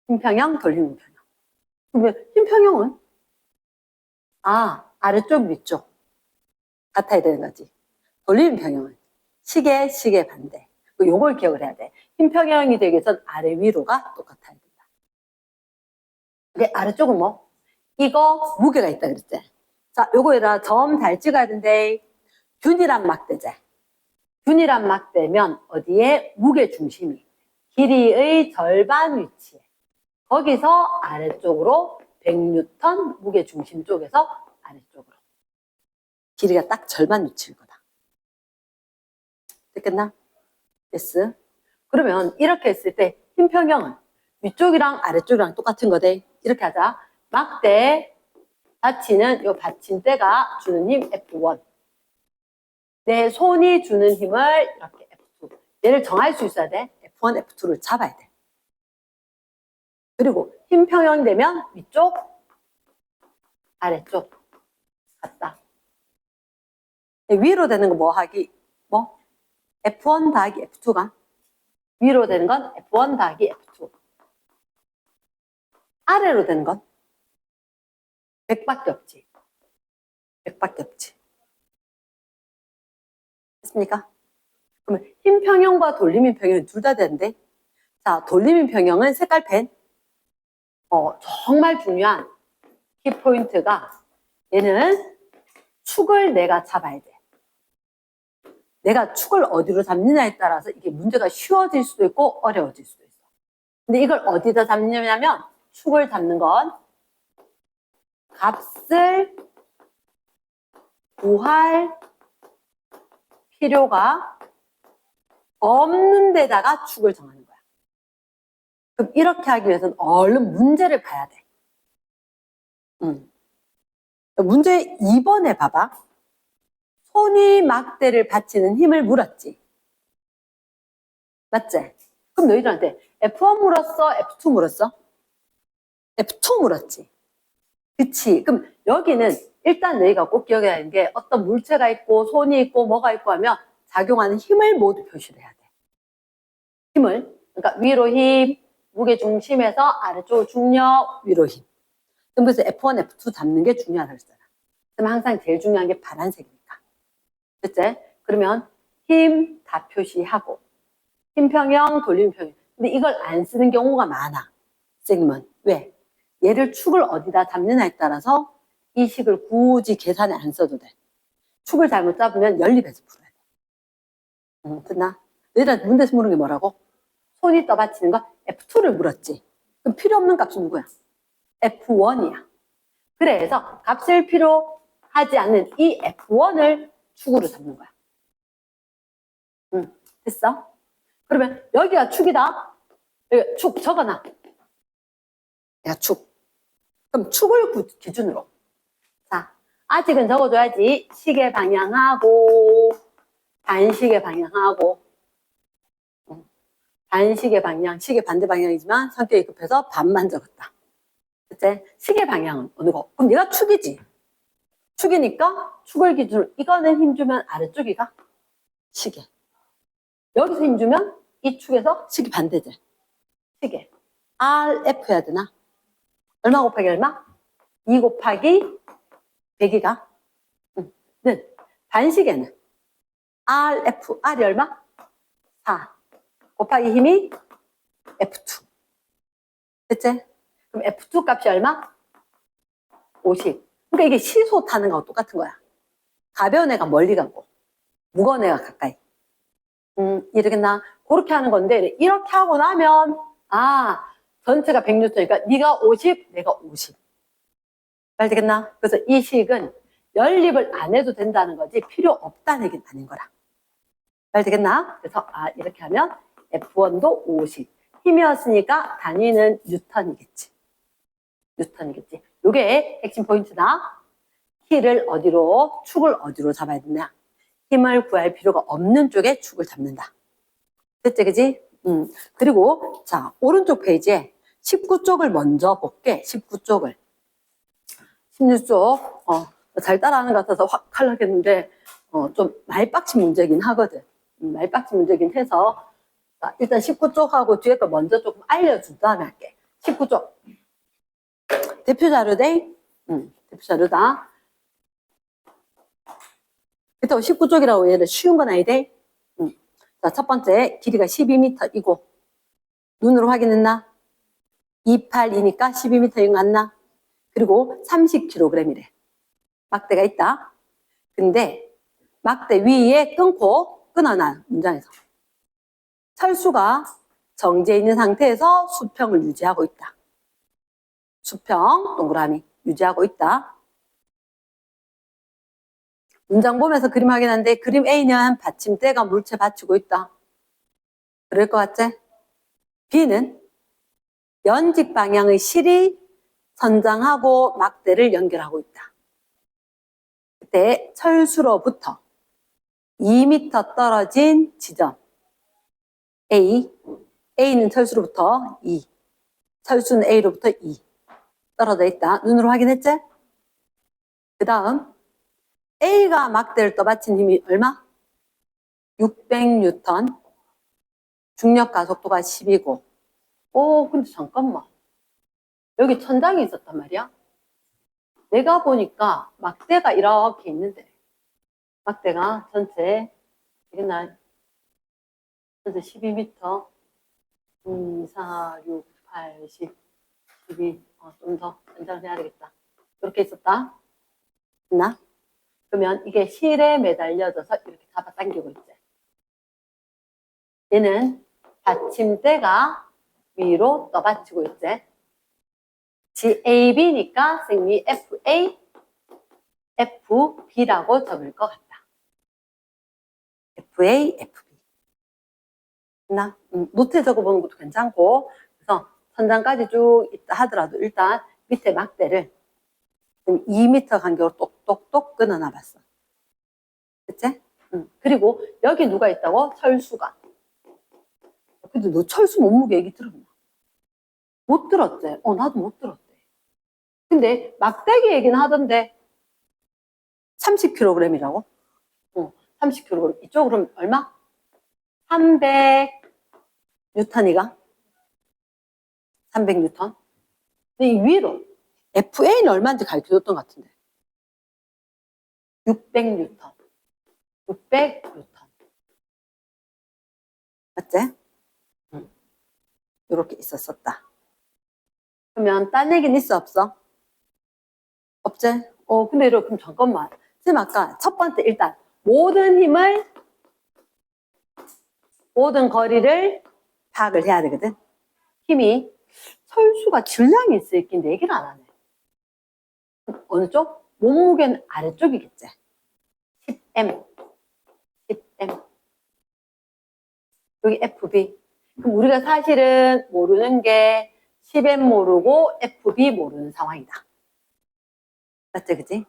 Speaker 1: 힘 평형, 돌림힘 평형. 그러면 힘 평형은 아래쪽 위쪽 같아야 되는 거지. 돌림힘 평형은 시계 반대. 요걸 기억을 해야 돼. 힘 평형이 되기 위해서는 아래 위로가 똑같아야 된다. 근데 아래쪽은 뭐? 이거 무게가 있다 그랬지. 자, 요거에다 점 잘 찍어야 된대. 균이란 막대제. 균이란 막대면 어디에? 무게 중심이. 길이의 절반 위치에. 거기서 아래쪽으로 100뉴턴 무게 중심 쪽에서 아래쪽으로. 길이가 딱 절반 위치일 거다. 됐겠나? 됐어? 그러면 이렇게 했을 때 힘 평형은 위쪽이랑 아래쪽이랑 똑같은 거대. 이렇게 하자. 막대 받치는 요 받침대가 주는 힘 F1. 내 손이 주는 힘을 이렇게 F2. 얘를 정할 수 있어야 돼. F1, F2를 잡아야 돼. 그리고 힘 평형이 되면 위쪽, 아래쪽 같다. 위로 되는 거 뭐 하기? 뭐? F1 더하기 F2가? 위로 되는 건 F1 더하기 F2. 아래로 되는 건 100밖에 없지. 100밖에 없지. 됐습니까? 그러면 힘 평형과 돌림인 평형은 둘 다 되는데, 자, 돌림인 평형은 색깔펜. 정말 중요한 키포인트가 얘는 축을 내가 잡아야 돼. 내가 축을 어디로 잡느냐에 따라서 이게 문제가 쉬워질 수도 있고 어려워질 수도 있어. 근데 이걸 어디다 잡느냐면 축을 잡는 건 값을 구할 필요가 없는 데다가 축을 정하는 거야. 그럼 이렇게 하기 위해서는 얼른 문제를 봐야 돼. 문제 2번에 봐봐. 손이 막대를 받치는 힘을 물었지. 맞지? 그럼 너희들한테 F1 물었어? F2 물었어? F2 물었지. 그치? 그럼 여기는 일단 너희가 꼭 기억해야 하는 게 어떤 물체가 있고 손이 있고 뭐가 있고 하면 작용하는 힘을 모두 표시를 해야 돼. 힘을. 그러니까 위로 힘, 무게중심에서 아래쪽 중력, 위로 힘. 그래서 F1, F2 잡는 게 중요하다 그랬잖아. 그럼 항상 제일 중요한 게 파란색이니까. 됐지? 그러면 힘 다 표시하고 힘평형, 돌림평형. 근데 이걸 안 쓰는 경우가 많아. 선생님은. 왜? 얘를 축을 어디다 잡느냐에 따라서 이 식을 굳이 계산에 안 써도 돼. 축을 잘못 잡으면 연립해서 풀어야 돼. 됐나? 너희들한테 문제에서 물은 게 뭐라고? 손이 떠받치는 거 F2를 물었지. 그럼 필요 없는 값은 누구야? F1이야. 그래서 값을 필요하지 않는 이 F1을 축으로 잡는 거야. 됐어? 그러면 여기가 축이다. 여기 축 적어놔. 야, 축. 그럼 축을 기준으로. 자, 아직은 적어줘야지. 시계 방향하고, 반시계 방향하고, 반시계 방향, 시계 반대 방향이지만 성격이 급해서 반만 적었다. 그치? 시계 방향은 어느 거? 그럼 얘가 축이지. 축이니까 축을 기준으로 이거는 힘주면 아래쪽이가 시계. 여기서 힘주면 이 축에서 시계 반대지. 시계. RF 해야 되나? 얼마 곱하기 얼마? 2 곱하기 100이가? 는 반시계는 RF, R이 얼마? 4 곱하기 힘이 F2. 됐지? 그럼 F2 값이 얼마? 50. 그러니까 이게 시소 타는 거하고 똑같은 거야. 가벼운 애가 멀리 가고 무거운 애가 가까이. 이러겠나? 그렇게 하는 건데 이렇게 하고 나면 전체가 100N이니까 네가 50, 내가 50. 말 되겠나? 그래서 이 식은 연립을 안 해도 된다는 거지 필요 없다는 얘기는 아닌 거라. 말 되겠나? 그래서 이렇게 하면 F1도 50. 힘이었으니까 단위는 뉴턴이겠지. 뉴턴이겠지. 요게 핵심 포인트다. 키를 어디로, 축을 어디로 잡아야 되냐. 힘을 구할 필요가 없는 쪽에 축을 잡는다. 됐지, 그지? 그리고, 자, 오른쪽 페이지에 19쪽을 먼저 볼게. 19쪽을. 16쪽, 잘 따라하는 것 같아서 확 탈락했는데, 좀 말빡친 문제긴 하거든. 말빡친 문제긴 해서, 자, 일단 19쪽하고 뒤에 거 먼저 조금 알려준 다음에 할게. 19쪽. 대표 자료대? 대표 자료다. 그렇다고 19쪽이라고 얘를 쉬운 건 아니대? 자, 첫 번째, 길이가 12m이고, 눈으로 확인했나? 282니까 12m인 거 같나? 그리고 30kg이래. 막대가 있다. 근데, 막대 위에 끊어놔, 문장에서. 철수가 정지해 있는 상태에서 수평을 유지하고 있다. 수평, 동그라미, 유지하고 있다. 문장 보면서 그림 확인하는데 그림 A는 받침대가 물체 받치고 있다. 그럴 것 같지? B는 연직 방향의 실이 선장하고 막대를 연결하고 있다. 그때 철수로부터 2m 떨어진 지점 A는 철수로부터 2, 철수는 A로부터 2 떨어져 있다. 눈으로 확인했지? 그 다음 A가 막대를 떠받친 힘이 얼마? 600N. 중력 가속도가 10이고. 근데 잠깐만. 여기 천장이 있었단 말이야. 내가 보니까 막대가 이렇게 있는데, 막대가 전체, 이겠나? 전체 12m, 4, 6, 8, 10, 12, 좀 더 연장을 해야 되겠다. 이렇게 있었다. 있나? 그러면 이게 실에 매달려져서 이렇게 잡아당기고 있지. 얘는 받침대가 위로 떠받치고 있지. GAB니까 생리 FA, FB라고 적을 것 같다. FA, FB. 나 노트에 적어보는 것도 괜찮고, 그래서 천장까지 쭉 있다 하더라도 일단 밑에 막대를 2m 간격으로 똑똑똑 끊어놔봤어. 그치? 그리고 여기 누가 있다고? 철수가. 근데 너 철수 몸무게 얘기 들었나? 못 들었지? 나도 못 들었대. 근데 막대기 얘기는 하던데 30kg이라고? 30kg. 이쪽으로 얼마? 300N이가? 300N. 근데 이 위로 FA는 얼마인지 가르쳐줬던 것 같은데. 600N. 600N. 맞지? 이렇게 있었었다. 그러면 딴 얘기는 있어 없어? 없지? 근데 이렇게 그럼 잠깐만. 선생님 아까 첫 번째 일단 모든 거리를 파악을 해야 되거든. 힘이 철수가 질량이 있을 낀데 얘기를 안 하네. 어느 쪽? 몸무게는 아래쪽이겠지. 10M. 10M. 여기 FB. 그럼 우리가 사실은 모르는 게 10M 모르고 FB 모르는 상황이다. 맞지, 그치?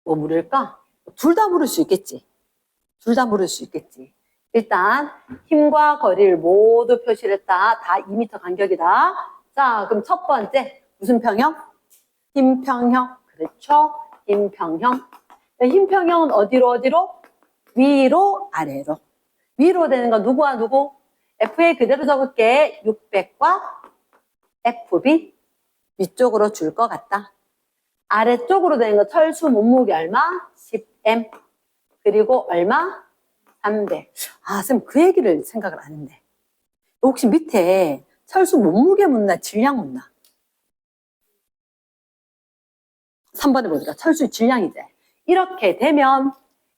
Speaker 1: 뭐 물을까? 둘 다 물을 수 있겠지. 둘 다 물을 수 있겠지. 일단 힘과 거리를 모두 표시를 했다. 다 2m 간격이다. 자, 그럼 첫 번째 무슨 평형? 힘평형. 그렇죠? 힘평형. 힘평형은 어디로? 위로 아래로. 위로 되는 건 누구와 누구? FA 그대로 적을게. 600과 FB 위쪽으로 줄 것 같다. 아래쪽으로 되는 거 철수 몸무게 얼마? 10M. 그리고 얼마? 300. 쌤, 그 얘기를 생각을 안 했네. 혹시 밑에 철수 몸무게 묻나, 질량 묻나? 3번에 보니까 철수 질량이지. 이렇게 되면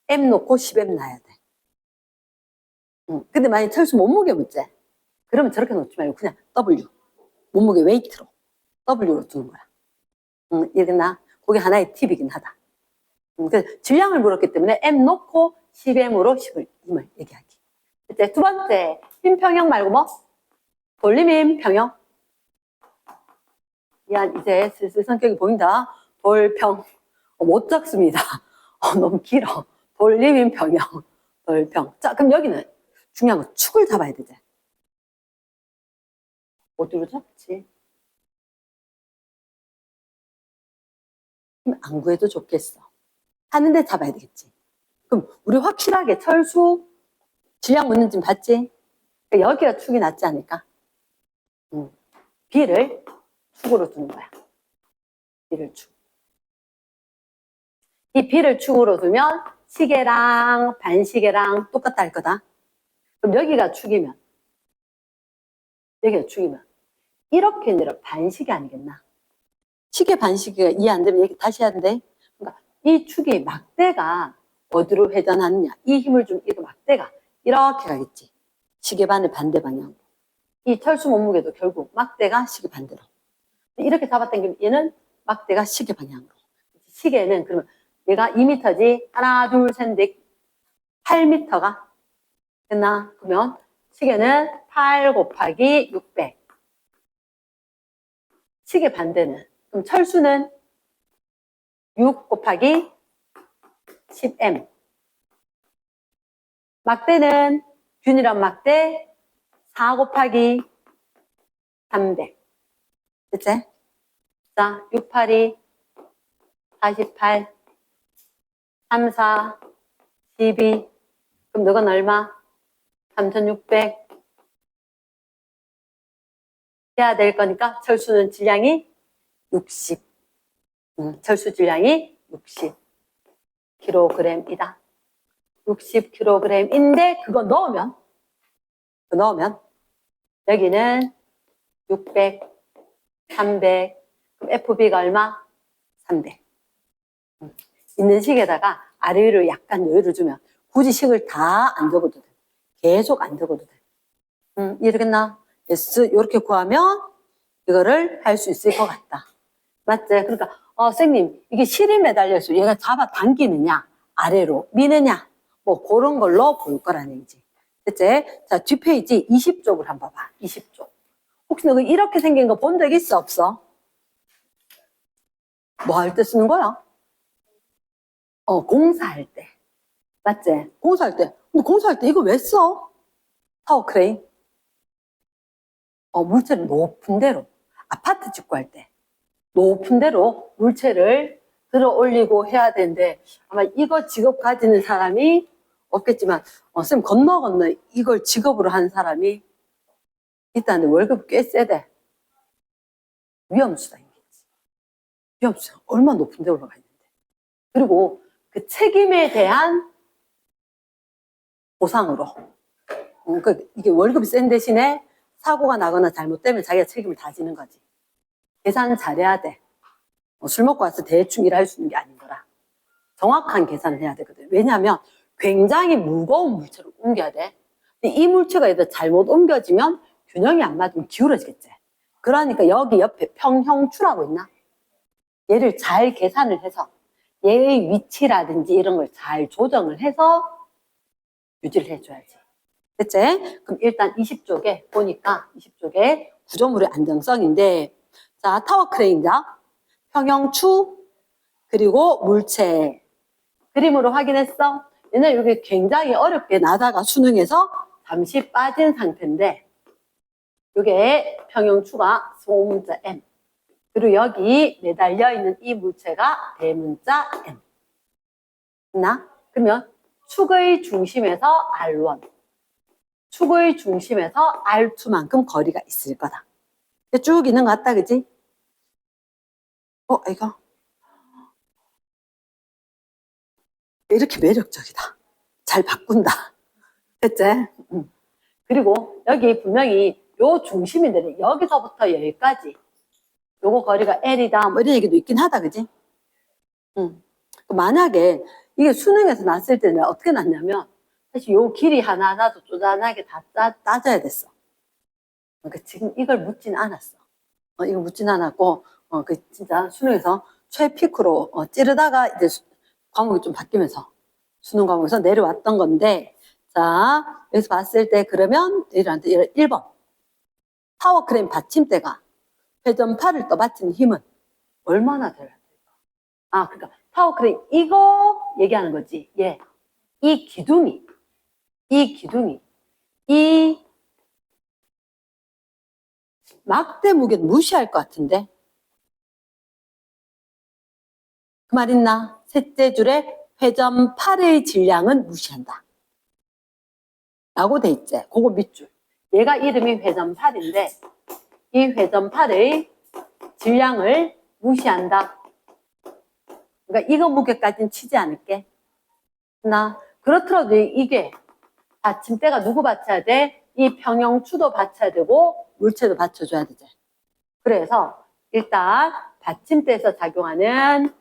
Speaker 1: M 놓고 10M 놔야 돼. 근데 만약 철수 몸무게 묻지? 그러면 저렇게 놓지 말고 그냥 W. 몸무게 웨이트로. W로 두는 거야. 이랬나? 그게 하나의 팁이긴 하다. 그래서 질량을 물었기 때문에 M 놓고 10M으로 10을 얘기하기. 이제 두 번째, 힘평형 말고 뭐? 돌림힘 평형. 이제 슬슬 성격이 보인다. 돌평. 못 적습니다. 너무 길어. 돌림힘 평형. 돌평. 자, 그럼 여기는 중요한 거 축을 잡아야 되지. 어디로 잡지? 힘 안 구해도 좋겠어. 하는데 잡아야 되겠지. 그럼 우리 확실하게 철수 질량 묻는 좀 봤지? 그러니까 여기가 축이 낫지 않을까? B를 축으로 두는 거야. B를 축. 이 B를 축으로 두면 시계랑 반시계랑 똑같다 할 거다. 그럼 여기가 축이면 이렇게 내려 반시계 아니겠나? 시계 반시계가 이해 안 되면 얘기 다시 해야 되는데, 그러니까 이 축이 막대가 어디로 회전하느냐, 이 힘을 준 이 막대가 이렇게 가겠지. 시계 반의 반대 방향으로. 이 철수 몸무게도 결국 막대가 시계 반대로. 이렇게 잡아당기면 얘는 막대가 시계 방향으로. 시계는 그러면 얘가 2m지. 하나, 둘, 셋, 넷, 8m가 됐나? 그러면 시계는 8 곱하기 600. 시계 반대는, 그럼 철수는 6 곱하기 10M. 막대는 균일한 막대 4 곱하기 300. 됐지? 자, 6, 8이 48, 3, 4, 12. 그럼 너건 얼마? 3600. 해야 될 거니까 철수는 질량이 60. 철수 질량이 60kg이다. 60kg인데 그거 넣으면 여기는 600, 300, 그럼 FB가 얼마? 300. 있는 식에다가 아래 위로 약간 여유를 주면 굳이 식을 다 안 적어도 돼. 계속 안 적어도 돼. 이해되겠나? S 이렇게 구하면 이거를 할 수 있을 것 같다. 맞지? 그러니까 선생님 이게 실이 매달려 있어. 얘가 잡아 당기느냐 아래로 미느냐 뭐 그런 걸로 볼 거라는 얘기지. 됐지? 자, 뒷페이지 20쪽을 한번 봐봐. 20쪽. 혹시 너 이렇게 생긴 거 본 적 있어? 없어? 뭐 할 때 쓰는 거야? 공사할 때. 맞지? 공사할 때. 근데 공사할 때 이거 왜 써? 타워 크레인. 물체를 높은 데로. 아파트 짓고 할 때. 높은 데로 물체를 들어 올리고 해야 되는데 아마 이거 직업 가지는 사람이 없겠지만 쌤 건너 이걸 직업으로 하는 사람이 있다는데 월급 꽤 세대. 위험수당이겠지. 위험수당. 얼마나 높은 데 올라가 있는데. 그리고 그 책임에 대한 보상으로. 이게 월급이 센 대신에 사고가 나거나 잘못되면 자기가 책임을 다 지는 거지. 계산 잘해야 돼. 술 먹고 와서 대충 일할 수 있는 게 아닌 거라. 정확한 계산을 해야 되거든. 왜냐하면 굉장히 무거운 물체를 옮겨야 돼. 근데 이 물체가 얘들 잘못 옮겨지면 균형이 안 맞으면 기울어지겠지. 그러니까 여기 옆에 평형추라고 있나? 얘를 잘 계산을 해서 얘의 위치라든지 이런 걸 잘 조정을 해서 유지를 해줘야지. 됐지? 그럼 일단 20쪽에 보니까 20쪽에 구조물의 안정성인데 자, 타워 크레인자, 평형추, 그리고 물체. 그림으로 확인했어? 얘는 여기 굉장히 어렵게 나다가 수능에서 잠시 빠진 상태인데 이게 평형추가 소문자 M. 그리고 여기 매달려 있는 이 물체가 대문자 M. 됐나? 그러면 축의 중심에서 R1. 축의 중심에서 R2만큼 거리가 있을 거다. 쭉 있는 것 같다, 그지? 이거. 이렇게 매력적이다. 잘 바꾼다. 됐지? 그리고 여기 분명히 요 중심인데 여기서부터 여기까지 요거 거리가 L이다 뭐 이런 얘기도 있긴 하다, 그지? 만약에 이게 수능에서 났을 때는 어떻게 났냐면 사실 요 길이 하나하나도 쪼잔하게 다 따져야 됐어. 그러니까 지금 이걸 묻진 않았어. 이거 묻진 않았고 진짜 수능에서 최피크로 찌르다가 이제 과목이 좀 바뀌면서 수능 과목에서 내려왔던 건데 자 여기서 봤을 때 그러면 얘들한테 1번 타워 크레인 받침대가 회전파를 떠받치는 힘은 얼마나 돼야 될까? 그러니까 타워 크레인 이거 얘기하는 거지. 예. 이 기둥이 이 막대 무게는 무시할 것 같은데 그 말 있나? 셋째 줄에 회전팔의 질량은 무시한다 라고 돼 있지. 그거 밑줄. 얘가 이름이 회전팔인데 이 회전팔의 질량을 무시한다. 그러니까 이거 무게까지는 치지 않을게. 그렇더라도 이게 받침대가 누구 받쳐야 돼? 이 평형추도 받쳐야 되고 물체도 받쳐줘야 되지. 그래서 일단 받침대에서 작용하는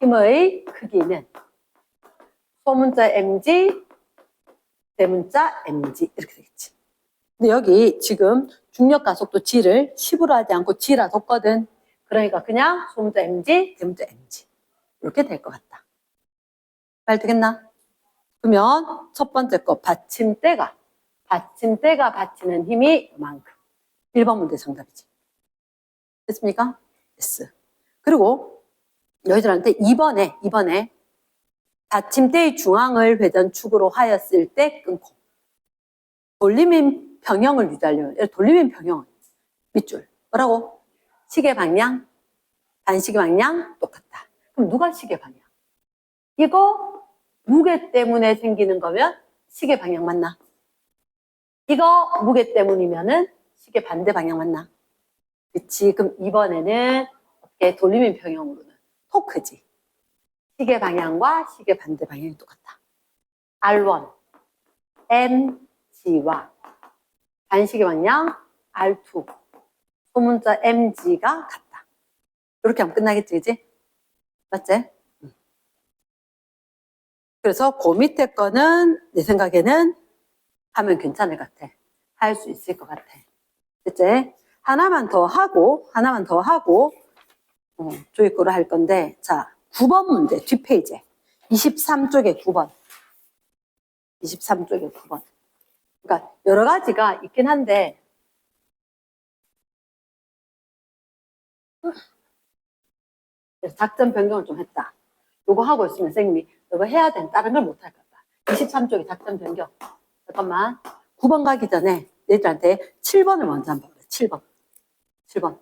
Speaker 1: 힘의 크기는 소문자 mg, 대문자 mg 이렇게 되겠지. 근데 여기 지금 중력 가속도 g를 10으로 하지 않고 g라 뒀거든. 그러니까 그냥 소문자 mg, 대문자 mg 이렇게 될 것 같다. 말 되겠나? 그러면 첫 번째 거 받침대가 받치는 힘이 이만큼. 1번 문제 정답이지. 됐습니까? yes. 그리고 너희들한테 2번에 받침대의 중앙을 회전축으로 하였을 때 끊고 돌림인 평형을 유지하려면 돌림인 평형은 밑줄 뭐라고? 시계 방향, 반시계 방향 똑같다. 그럼 누가 시계 방향? 이거 무게 때문에 생기는 거면 시계 방향 맞나? 이거 무게 때문이면은 시계 반대 방향 맞나? 그치. 그럼 이번에는 어떻게 돌리면 평형으로는 토크지. 시계 방향과 시계 반대 방향이 똑같다. R1, MG와 반시계 방향 R2, 소문자 MG가 같다. 이렇게 하면 끝나겠지, 그지? 맞지? 그래서 그 밑에 거는 내 생각에는 하면 괜찮을 것 같아. 할 수 있을 것 같아. 그치? 하나만 더 하고 조익구를 할 건데, 자, 9번 문제, 뒷페이지에. 23쪽에 9번. 23쪽에 9번. 그러니까 여러 가지가 있긴 한데, 그래서 작전 변경을 좀 했다. 요거 하고 있으면 선생님이 이거 해야 되는 다른 걸 못 할 것 같다. 23쪽에 작전 변경. 잠깐만. 9번 가기 전에 얘들한테 7번을 먼저 한번 봐봐. 7번. 7번.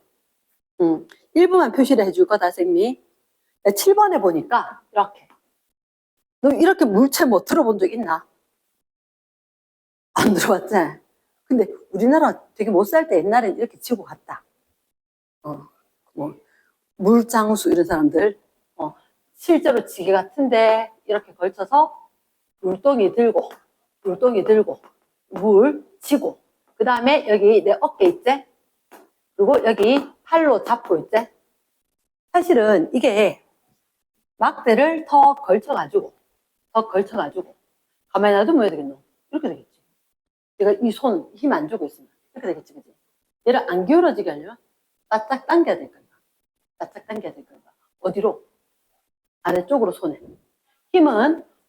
Speaker 1: 1부만 표시를 해줄 거다, 선생님이. 7번에 보니까 이렇게. 너 이렇게 물체 못 들어본 적 있나? 안 들어봤지? 근데 우리나라 되게 못 살 때 옛날엔 이렇게 지고 갔다. 뭐 물장수 이런 사람들 실제로 지게 같은데 이렇게 걸쳐서 물동이 들고 물 치고 그 다음에 여기 내 어깨 있지? 그리고 여기 팔로 잡고 있지? 사실은 이게 막대를 더 걸쳐가지고 가만히 놔두면 뭐 해야 되겠노? 이렇게 되겠지. 내가 이 손 힘 안 주고 있으면 이렇게 되겠지, 그지? 얘를 안 기울어지게 하려면 바짝 당겨야 될 거야. 바짝 당겨야 될 거야. 어디로? 아래쪽으로 손에.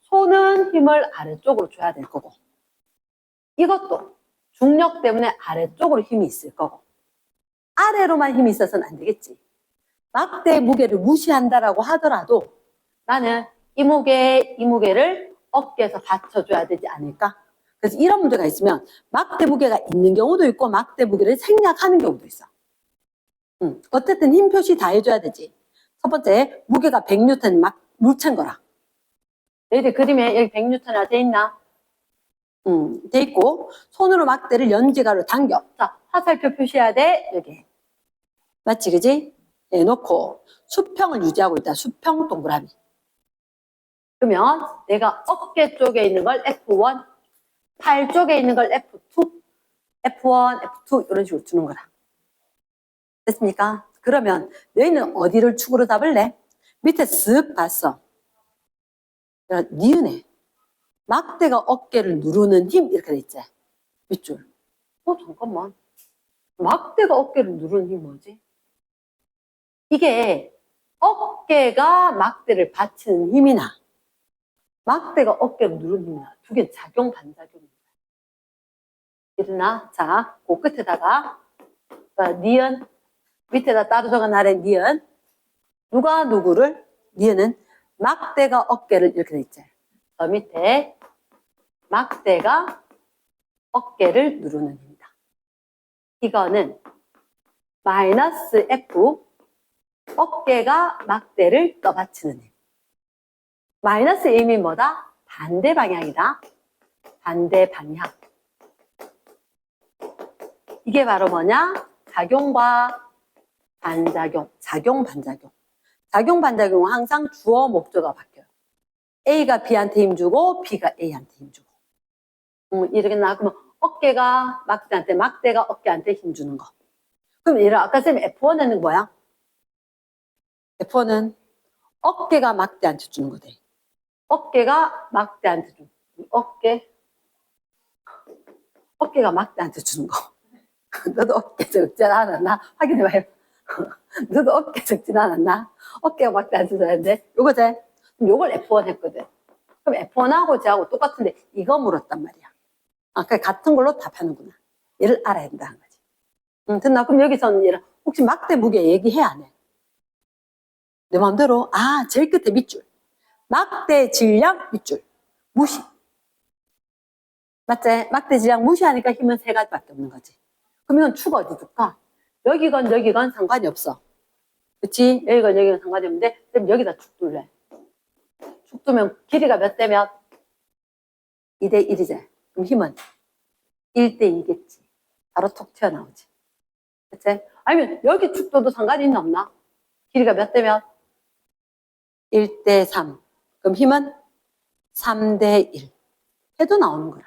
Speaker 1: 손은 힘을 아래쪽으로 줘야 될 거고. 이것도 중력 때문에 아래쪽으로 힘이 있을 거고. 아래로만 힘이 있어서는 안 되겠지. 막대의 무게를 무시한다라고 하더라도 나는 이 무게를 어깨에서 받쳐줘야 되지 않을까? 그래서 이런 문제가 있으면 막대 무게가 있는 경우도 있고 막대 무게를 생략하는 경우도 있어. 어쨌든 힘 표시 다 해줘야 되지. 첫 번째, 무게가 100N 막 물체인 거라. 너희들 그림에 여기 100N이나 돼 있나? 돼 있고, 손으로 막대를 연지가로 당겨. 자, 화살표 표시해야 돼. 여기. 맞지, 그지? 놓고, 수평을 유지하고 있다. 수평 동그라미. 그러면 내가 어깨 쪽에 있는 걸 F1, 팔 쪽에 있는 걸 F2, F1, F2 이런 식으로 주는 거라. 됐습니까? 그러면 너희는 어디를 축으로 잡을래? 밑에 쓱 봤어. 니은에 막대가 어깨를 누르는 힘 이렇게 돼 있지. 밑줄. 잠깐만. 막대가 어깨를 누르는 힘 뭐지? 이게 어깨가 막대를 받치는 힘이나 막대가 어깨를 누르는 힘이나 두 개 작용 반작용입니다. 일어나. 자, 그 끝에다가 니은 밑에다 따로 적어놔래 니은. 누가 누구를? 니은은 막대가 어깨를 이렇게 돼 있지. 저 밑에 막대가 어깨를 누르는 힘이다. 이거는 마이너스 F 어깨가 막대를 떠받치는 힘. 마이너스 힘이 뭐다? 반대 방향이다. 반대 방향. 이게 바로 뭐냐? 작용과 반작용. 작용, 반작용. 작용, 반작용은 항상 주어, 목적어가 바뀌어요. A가 B한테 힘주고 B가 A한테 힘주고. 이렇게 나그러면 어깨가 막대한테, 막대가 어깨한테 힘주는 거. 그럼 얘를 아까 쌤이 F1에는 뭐야? F1은 어깨가 막대한테 주는 거대. 어깨가 막대한테 주는 거. 어깨가 막대한테 주는 거. 너도 어깨 적지 않았나? 확인해봐요. 너도 어깨 적진 않았나? 어깨가 막대한테 줘야되는데 요거지? 그럼 요걸 F1 했거든. 그럼 F1하고 쟤하고 똑같은데 이거 물었단 말이야. 그러니까 같은 걸로 답하는구나. 얘를 알아야 된다는 거지. 됐나? 그럼 여기서는 얘를 혹시 막대 무게 얘기해 안 해? 내 마음대로 제일 끝에 밑줄. 막대 질량 밑줄. 무시. 맞지? 막대 질량 무시하니까 힘은 세 가지밖에 없는 거지. 그럼 이건 축 어디 둘까? 여기건 상관이 없어. 그치? 여기건 상관이 없는데 그럼 여기다 축 둘래. 축 두면 길이가 몇 대 몇? 2대 1이지. 그럼 힘은 1대 2겠지. 바로 톡 튀어나오지. 그치? 아니면 여기 축도도 상관이 있나 없나? 길이가 몇 대 몇? 1대 3. 그럼 힘은 3대 1. 해도 나오는 거라.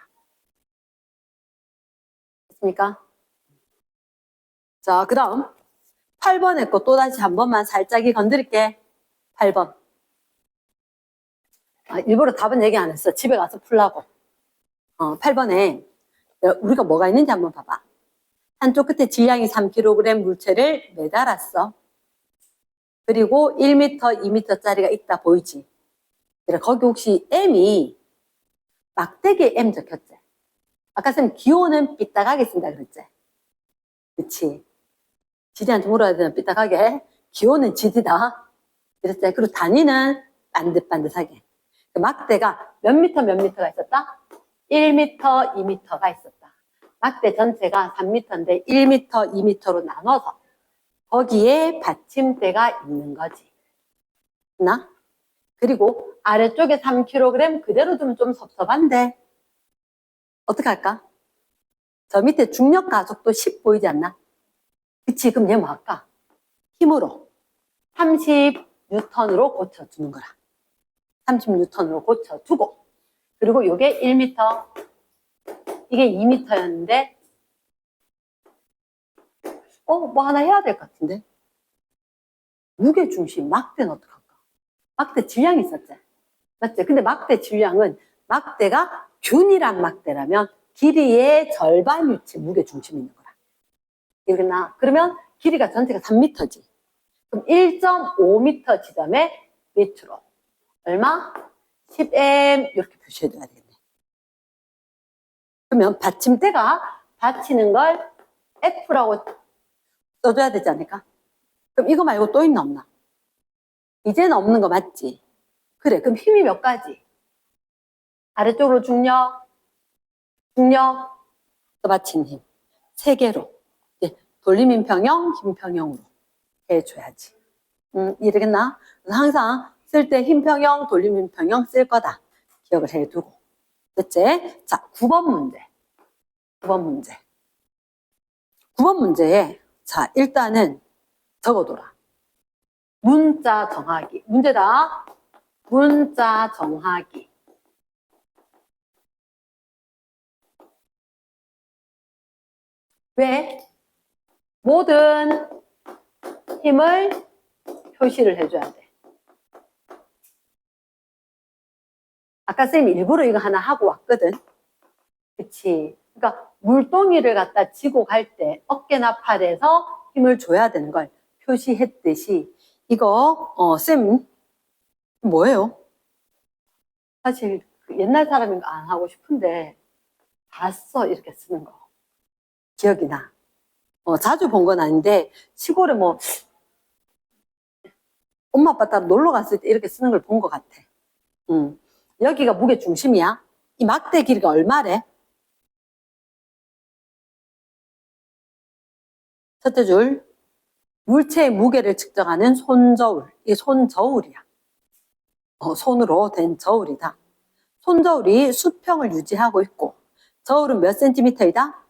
Speaker 1: 됐습니까? 자, 그 다음 8번에 거 또다시 한 번만 살짝이 건드릴게. 8번. 일부러 답은 얘기 안 했어. 집에 가서 풀라고. 8번에 우리가 뭐가 있는지 한번 봐봐. 한쪽 끝에 질량이 3kg 물체를 매달았어. 그리고 1m, 2m짜리가 있다 보이지? 그래, 거기 혹시 M이 막대기에 M 적혔지? 아까 쌤 기호는 삐딱하게 쓴다 그랬지? 그치? 지디한테 물어야 되는 삐딱하게. 기호는 지디다. 그랬지? 그리고 단위는 반듯반듯하게. 그 막대가 몇 미터가 있었다? 1m, 2m가 있었다. 막대 전체가 3m인데 1m, 2m로 나눠서 거기에 받침대가 있는 거지. 나? 그리고 아래쪽에 3kg 그대로 두면 좀 섭섭한데 어떻게 할까? 저 밑에 중력 가속도 10 보이지 않나? 그치? 그럼 얘 뭐 할까? 힘으로 30N으로 고쳐주는 거라. 30N으로 고쳐두고 그리고 요게 1m 이게 2m였는데 뭐 하나 해야 될 것 같은데 무게중심 막대는 어떡할까? 막대 질량이 있었지? 맞지? 근데 막대 질량은 막대가 균일한 막대라면 길이의 절반 위치 무게중심이 있는 거라. 이해겠나? 그러면 길이가 전체가 3m지. 그럼 1.5m 지점에 밑으로 얼마? 10m 이렇게 표시해줘야 되겠네. 그러면 받침대가 받치는 걸 F라고 써줘야 되지 않을까? 그럼 이거 말고 또 있나 없나? 이제는 없는 거 맞지? 그래, 그럼 힘이 몇 가지? 아래쪽으로 중력, 또 받친 힘. 3개로. 돌림힘평형, 힘평형으로 해줘야지. 이해되겠나? 항상 쓸 때 힘평형, 돌림힘평형 쓸 거다. 기억을 해두고. 됐지? 자, 9번 문제. 9번 문제에, 자, 일단은 적어둬라. 문자 정하기. 문제다. 문자 정하기. 왜? 모든 힘을 표시를 해줘야 돼. 아까 쌤이 일부러 이거 하나 하고 왔거든. 그치? 그러니까 물동이를 갖다 쥐고 갈 때 어깨나 팔에서 힘을 줘야 되는 걸 표시했듯이 이거 쌤 뭐예요? 사실 옛날 사람인가 안 하고 싶은데 봤어 이렇게 쓰는 거 기억이 나. 자주 본 건 아닌데 시골에 뭐 엄마 아빠 따라 놀러 갔을 때 이렇게 쓰는 걸 본 것 같아. 여기가 무게 중심이야. 이 막대 길이가 얼마래? 첫째 줄 물체의 무게를 측정하는 손저울. 이게 손저울이야. 손으로 된 저울이다. 손저울이 수평을 유지하고 있고 저울은 몇 센티미터이다?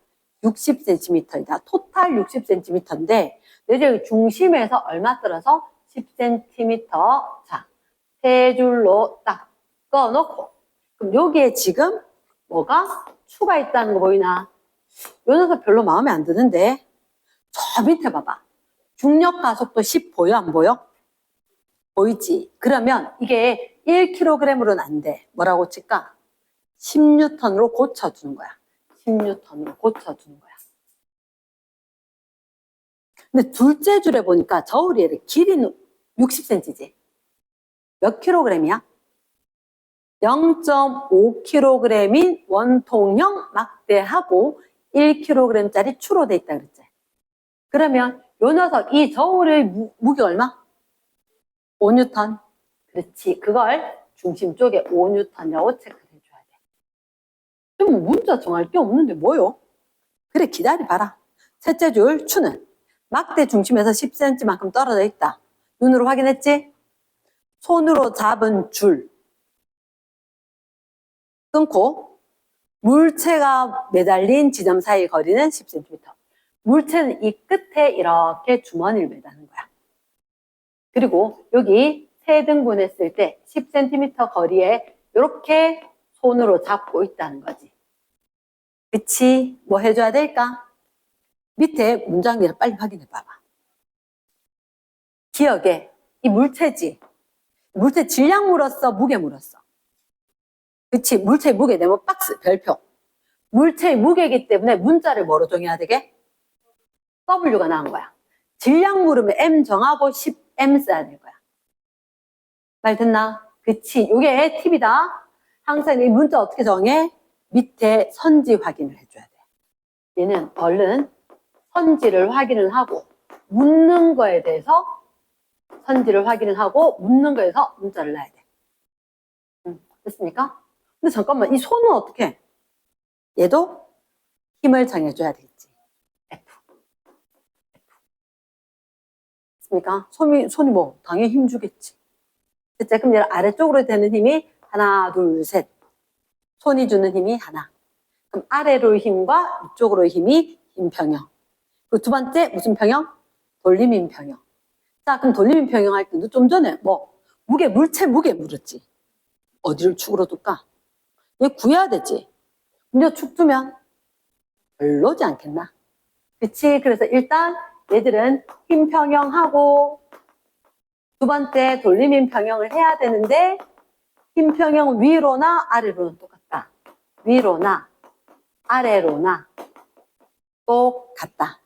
Speaker 1: 60cm이다. 토탈 60cm인데 내 중심에서 얼마 떨어서 10cm. 자, 세 줄로 딱 꺼놓고 그럼 여기에 지금 뭐가 추가 있다는 거 보이나? 요 녀석 별로 마음에 안 드는데 저 밑에 봐봐. 중력 가속도 10 보여 안 보여? 보이지? 그러면 이게 1kg으로는 안 돼. 뭐라고 칠까? 10N으로 고쳐주는 거야. 10N으로 고쳐주는 거야. 근데 둘째 줄에 보니까 저울이 길이는 60cm지. 몇 킬로그램이야? 0.5kg인 원통형 막대하고 1kg짜리 추로 돼 있다 그랬지. 그러면 요 녀석 이 저울의 무게 얼마? 5N. 그렇지. 그걸 중심 쪽에 5N이라고 체크를 해줘야 돼. 좀 문자 정할 게 없는데 뭐요? 그래 기다려봐라. 셋째 줄 추는 막대 중심에서 10cm만큼 떨어져 있다. 눈으로 확인했지? 손으로 잡은 줄 끊고 물체가 매달린 지점 사이의 거리는 10cm. 물체는 이 끝에 이렇게 주머니를 매다는 거야. 그리고 여기 세 등분 했을 때 10cm 거리에 이렇게 손으로 잡고 있다는 거지. 그치? 뭐 해줘야 될까? 밑에 문장들을 빨리 확인해 봐봐. 기억에 이 물체지. 물체 질량 물었어? 무게 물었어? 그치? 물체의 무게 네모 박스 별표. 물체의 무게이기 때문에 문자를 뭐로 정해야 되게? W가 나온 거야. 질량 물으면 M 정하고 10M 써야 될 거야. 말 듣나? 그치? 요게 팁이다. 항상 이 문자 어떻게 정해? 밑에 선지 확인을 해줘야 돼. 얘는 얼른 선지를 확인을 하고 묻는 거에 대해서 선지를 확인을 하고 묻는 거에 대해서 문자를 놔야 돼. 됐습니까? 근데 잠깐만, 이 손은 어떻게 해? 얘도 힘을 정해줘야 되겠지. F. 됐습니까? 손이 뭐 당연히 힘 주겠지. 됐지? 그럼 얘 아래쪽으로 되는 힘이 하나, 둘, 셋. 손이 주는 힘이 하나. 그럼 아래로 힘과 위쪽으로 힘이 힘평형. 그 두 번째 무슨 평형? 돌림힘 평형. 자, 그럼 돌림힘 평형 할 때도 좀 전에 뭐 물체 무게 물었지. 어디를 축으로 둘까? 얘 구해야 되지. 근데 축 두면 별로지 않겠나? 그치? 그래서 일단 얘들은 힘 평형하고 두 번째 돌림힘 평형을 해야 되는데 힘 평형은 위로나 아래로는 똑같다. 위로나 아래로나 똑같다.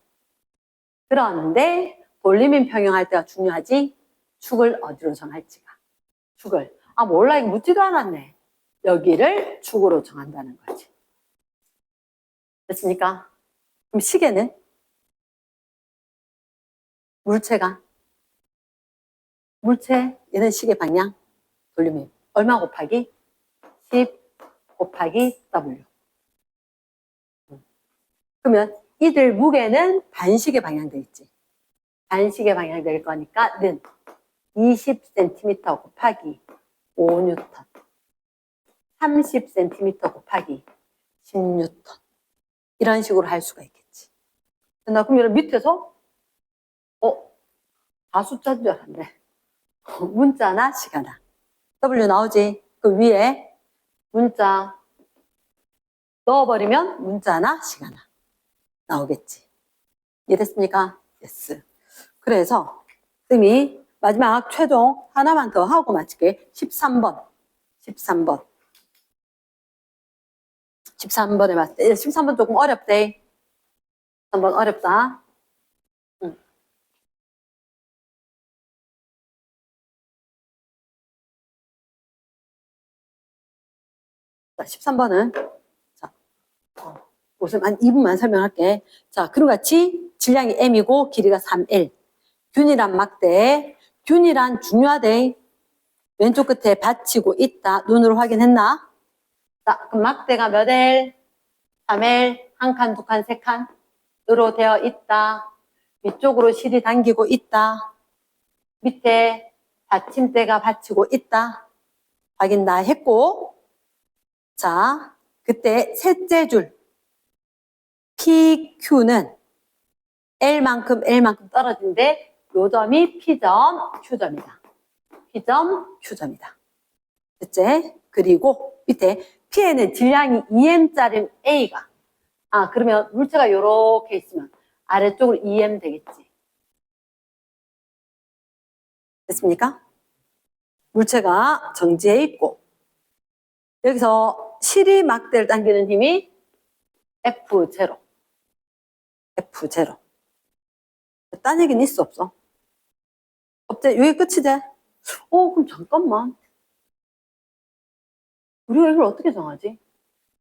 Speaker 1: 그런데 돌림힘 평형할 때가 중요하지. 축을 어디로 정할지가. 축을. 아 몰라 이거 묻지도 않았네. 여기를 축으로 정한다는 거지. 됐습니까? 그럼 시계는? 물체 얘는 시계 방향 돌림힘 얼마 곱하기? 10 곱하기 W. 그러면 이들 무게는 반시계 방향 돼 있지. 반시계 방향 될 거니까 는 20cm 곱하기 5N 30cm 곱하기 10N 이런 식으로 할 수가 있겠지. 나 그럼 여러분 밑에서 다 숫자인 줄 알았네. 문자나 시간아. W 나오지? 그 위에 문자 넣어버리면 문자나 시간아 나오겠지. 이해됐습니까? 예스. 그래서 쌤이 마지막 최종 하나만 더 하고 마칠게. 13번. 13번에 맞을 때 13번 조금 어렵대. 13번 어렵다. 응. 자, 13번은 자, 우선 한 2분만 설명할게. 자, 그럼 같이 질량이 M이고 길이가 3L. 균일한 막대. 균일한 중요하대. 왼쪽 끝에 받치고 있다. 눈으로 확인했나? 자, 그럼 막대가 몇 L? 3L. 한 칸, 두 칸, 세 칸으로 되어 있다. 위쪽으로 실이 당기고 있다. 밑에 받침대가 받치고 있다. 확인 다 했고. 자, 그때 셋째 줄 PQ는 L만큼 떨어진데 요 점이 P점, Q점이다. P점, Q점이다. 됐지? 그리고 밑에 P에는 질량이 2M짜리 A가 그러면 물체가 요렇게 있으면 아래쪽으로 2M 되겠지. 됐습니까? 물체가 정지해 있고 여기서 실이 막대를 당기는 힘이 F0. F0. 딴 얘기는 있어 없어? 없대. 여기 끝이지? 그럼 잠깐만. 우리가 이걸 어떻게 정하지?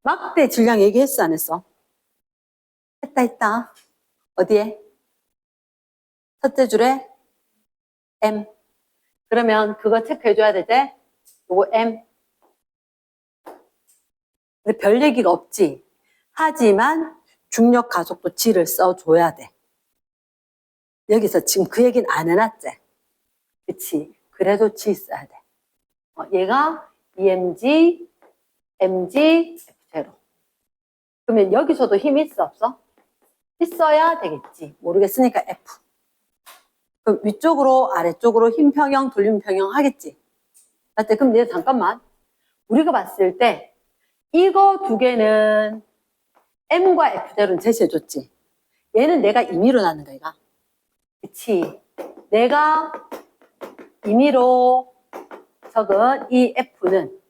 Speaker 1: 막대 질량 얘기했어 안 했어? 했다. 어디에? 첫째 줄에 M. 그러면 그거 체크해줘야 되지? 요거 M. 근데 별 얘기가 없지. 하지만 중력 가속도 G를 써줘야 돼. 여기서 지금 그 얘기는 안 해놨지? 그치? 그래도 G 써야 돼. 얘가 EMG, MG, F0. 그러면 여기서도 힘이 있어 없어? 있어야 되겠지. 모르겠으니까 F. 그럼 위쪽으로 아래쪽으로 흰 평형, 돌림 평형 하겠지. 맞지? 그럼 얘 잠깐만. 우리가 봤을 때 이거 두 개는 M과 F대로는 제시해줬지. 얘는 내가 임의로 나는 거야, 얘가. 그치? 내가 임의로 적은 이 F는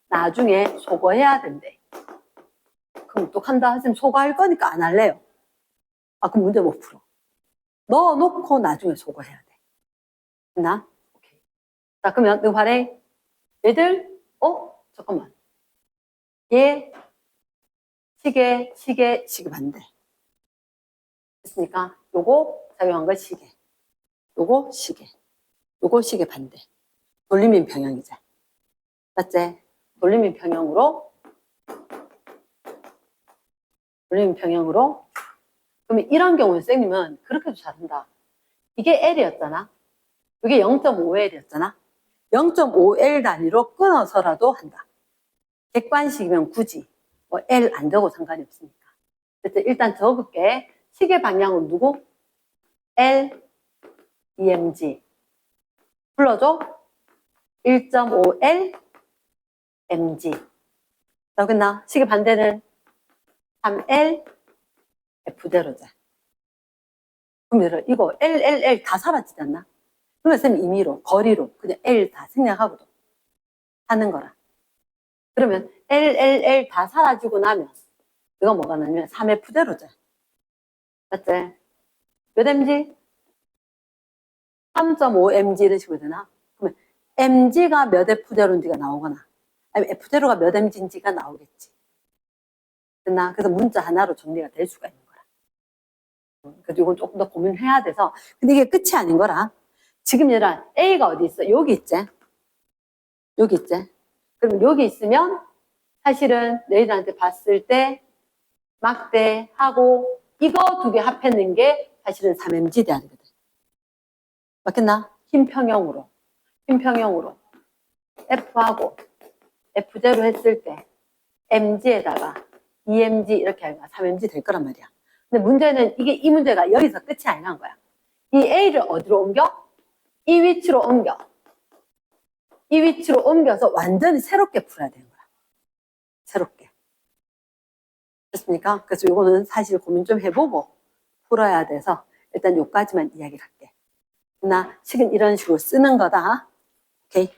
Speaker 1: 나중에 소거해야 된대. 그럼 어떡한다? 선생님 소거할 거니까 안 할래요. 아, 그럼 문제 못 풀어. 넣어놓고 나중에 소거해야 돼. 됐나? 오케이. 자, 그러면 이거 봐래. 얘들, 잠깐만. 얘, 시계, 시계, 시계 반대. 됐습니까? 요거 작용한 거 시계. 요거 시계. 요거 시계 반대. 돌림인 평형이지. 맞지? 돌림인 평형으로. 돌림인 평형으로. 그러면 이런 경우에 선생님은 그렇게도 잘한다. 이게 L이었잖아. 이게 0.5L이었잖아. 0.5L 단위로 끊어서라도 한다. 객관식이면 굳이 뭐 L 안 적어도 상관이 없으니까. 그래서 일단 적을게. 시계 방향은 누구? L, EMG. 불러줘. 1.5L, MG. 적었나? 시계 반대는 3L, F대로자. 그럼 이거 L, L, L 다 사라지지 않나? 그러면 쌤 임의로, 거리로 그냥 L 다 생략하고도 하는 거라. 그러면 L, L, L 다 사라지고 나면 이거 뭐가 나냐면 3F대로자. 맞지? 몇 mg? 3.5mg 이런 식으로 되나? 그러면 mg가 몇 F대로인지가 나오거나 아니면 F대로가 몇 mg인지가 나오겠지. 됐나? 그래서 문자 하나로 정리가 될 수가 있는 거라. 그래서 이건 조금 더 고민해야 돼서. 근데 이게 끝이 아닌 거라. 지금 얘들아 A가 어디 있어? 여기 있지? 여기 있지? 그럼 여기 있으면 사실은 너희들한테 봤을 때 막대하고 이거 두 개 합했는 게 사실은 3mg 돼야 되거든. 맞겠나? 흰 평형으로. 흰 평형으로. F하고 F제로 했을 때 mg에다가 2mg 이렇게 하니까 3mg 될 거란 말이야. 근데 문제는 이게 이 문제가 여기서 끝이 아니란 거야. 이 A를 어디로 옮겨? 이 위치로 옮겨. 이 위치로 옮겨서 완전히 새롭게 풀어야 되는 거야. 새롭게. 됐습니까? 그래서 이거는 사실 고민 좀 해보고 풀어야 돼서 일단 요까지만 이야기를 할게. 나 식은 이런 식으로 쓰는 거다. 오케이.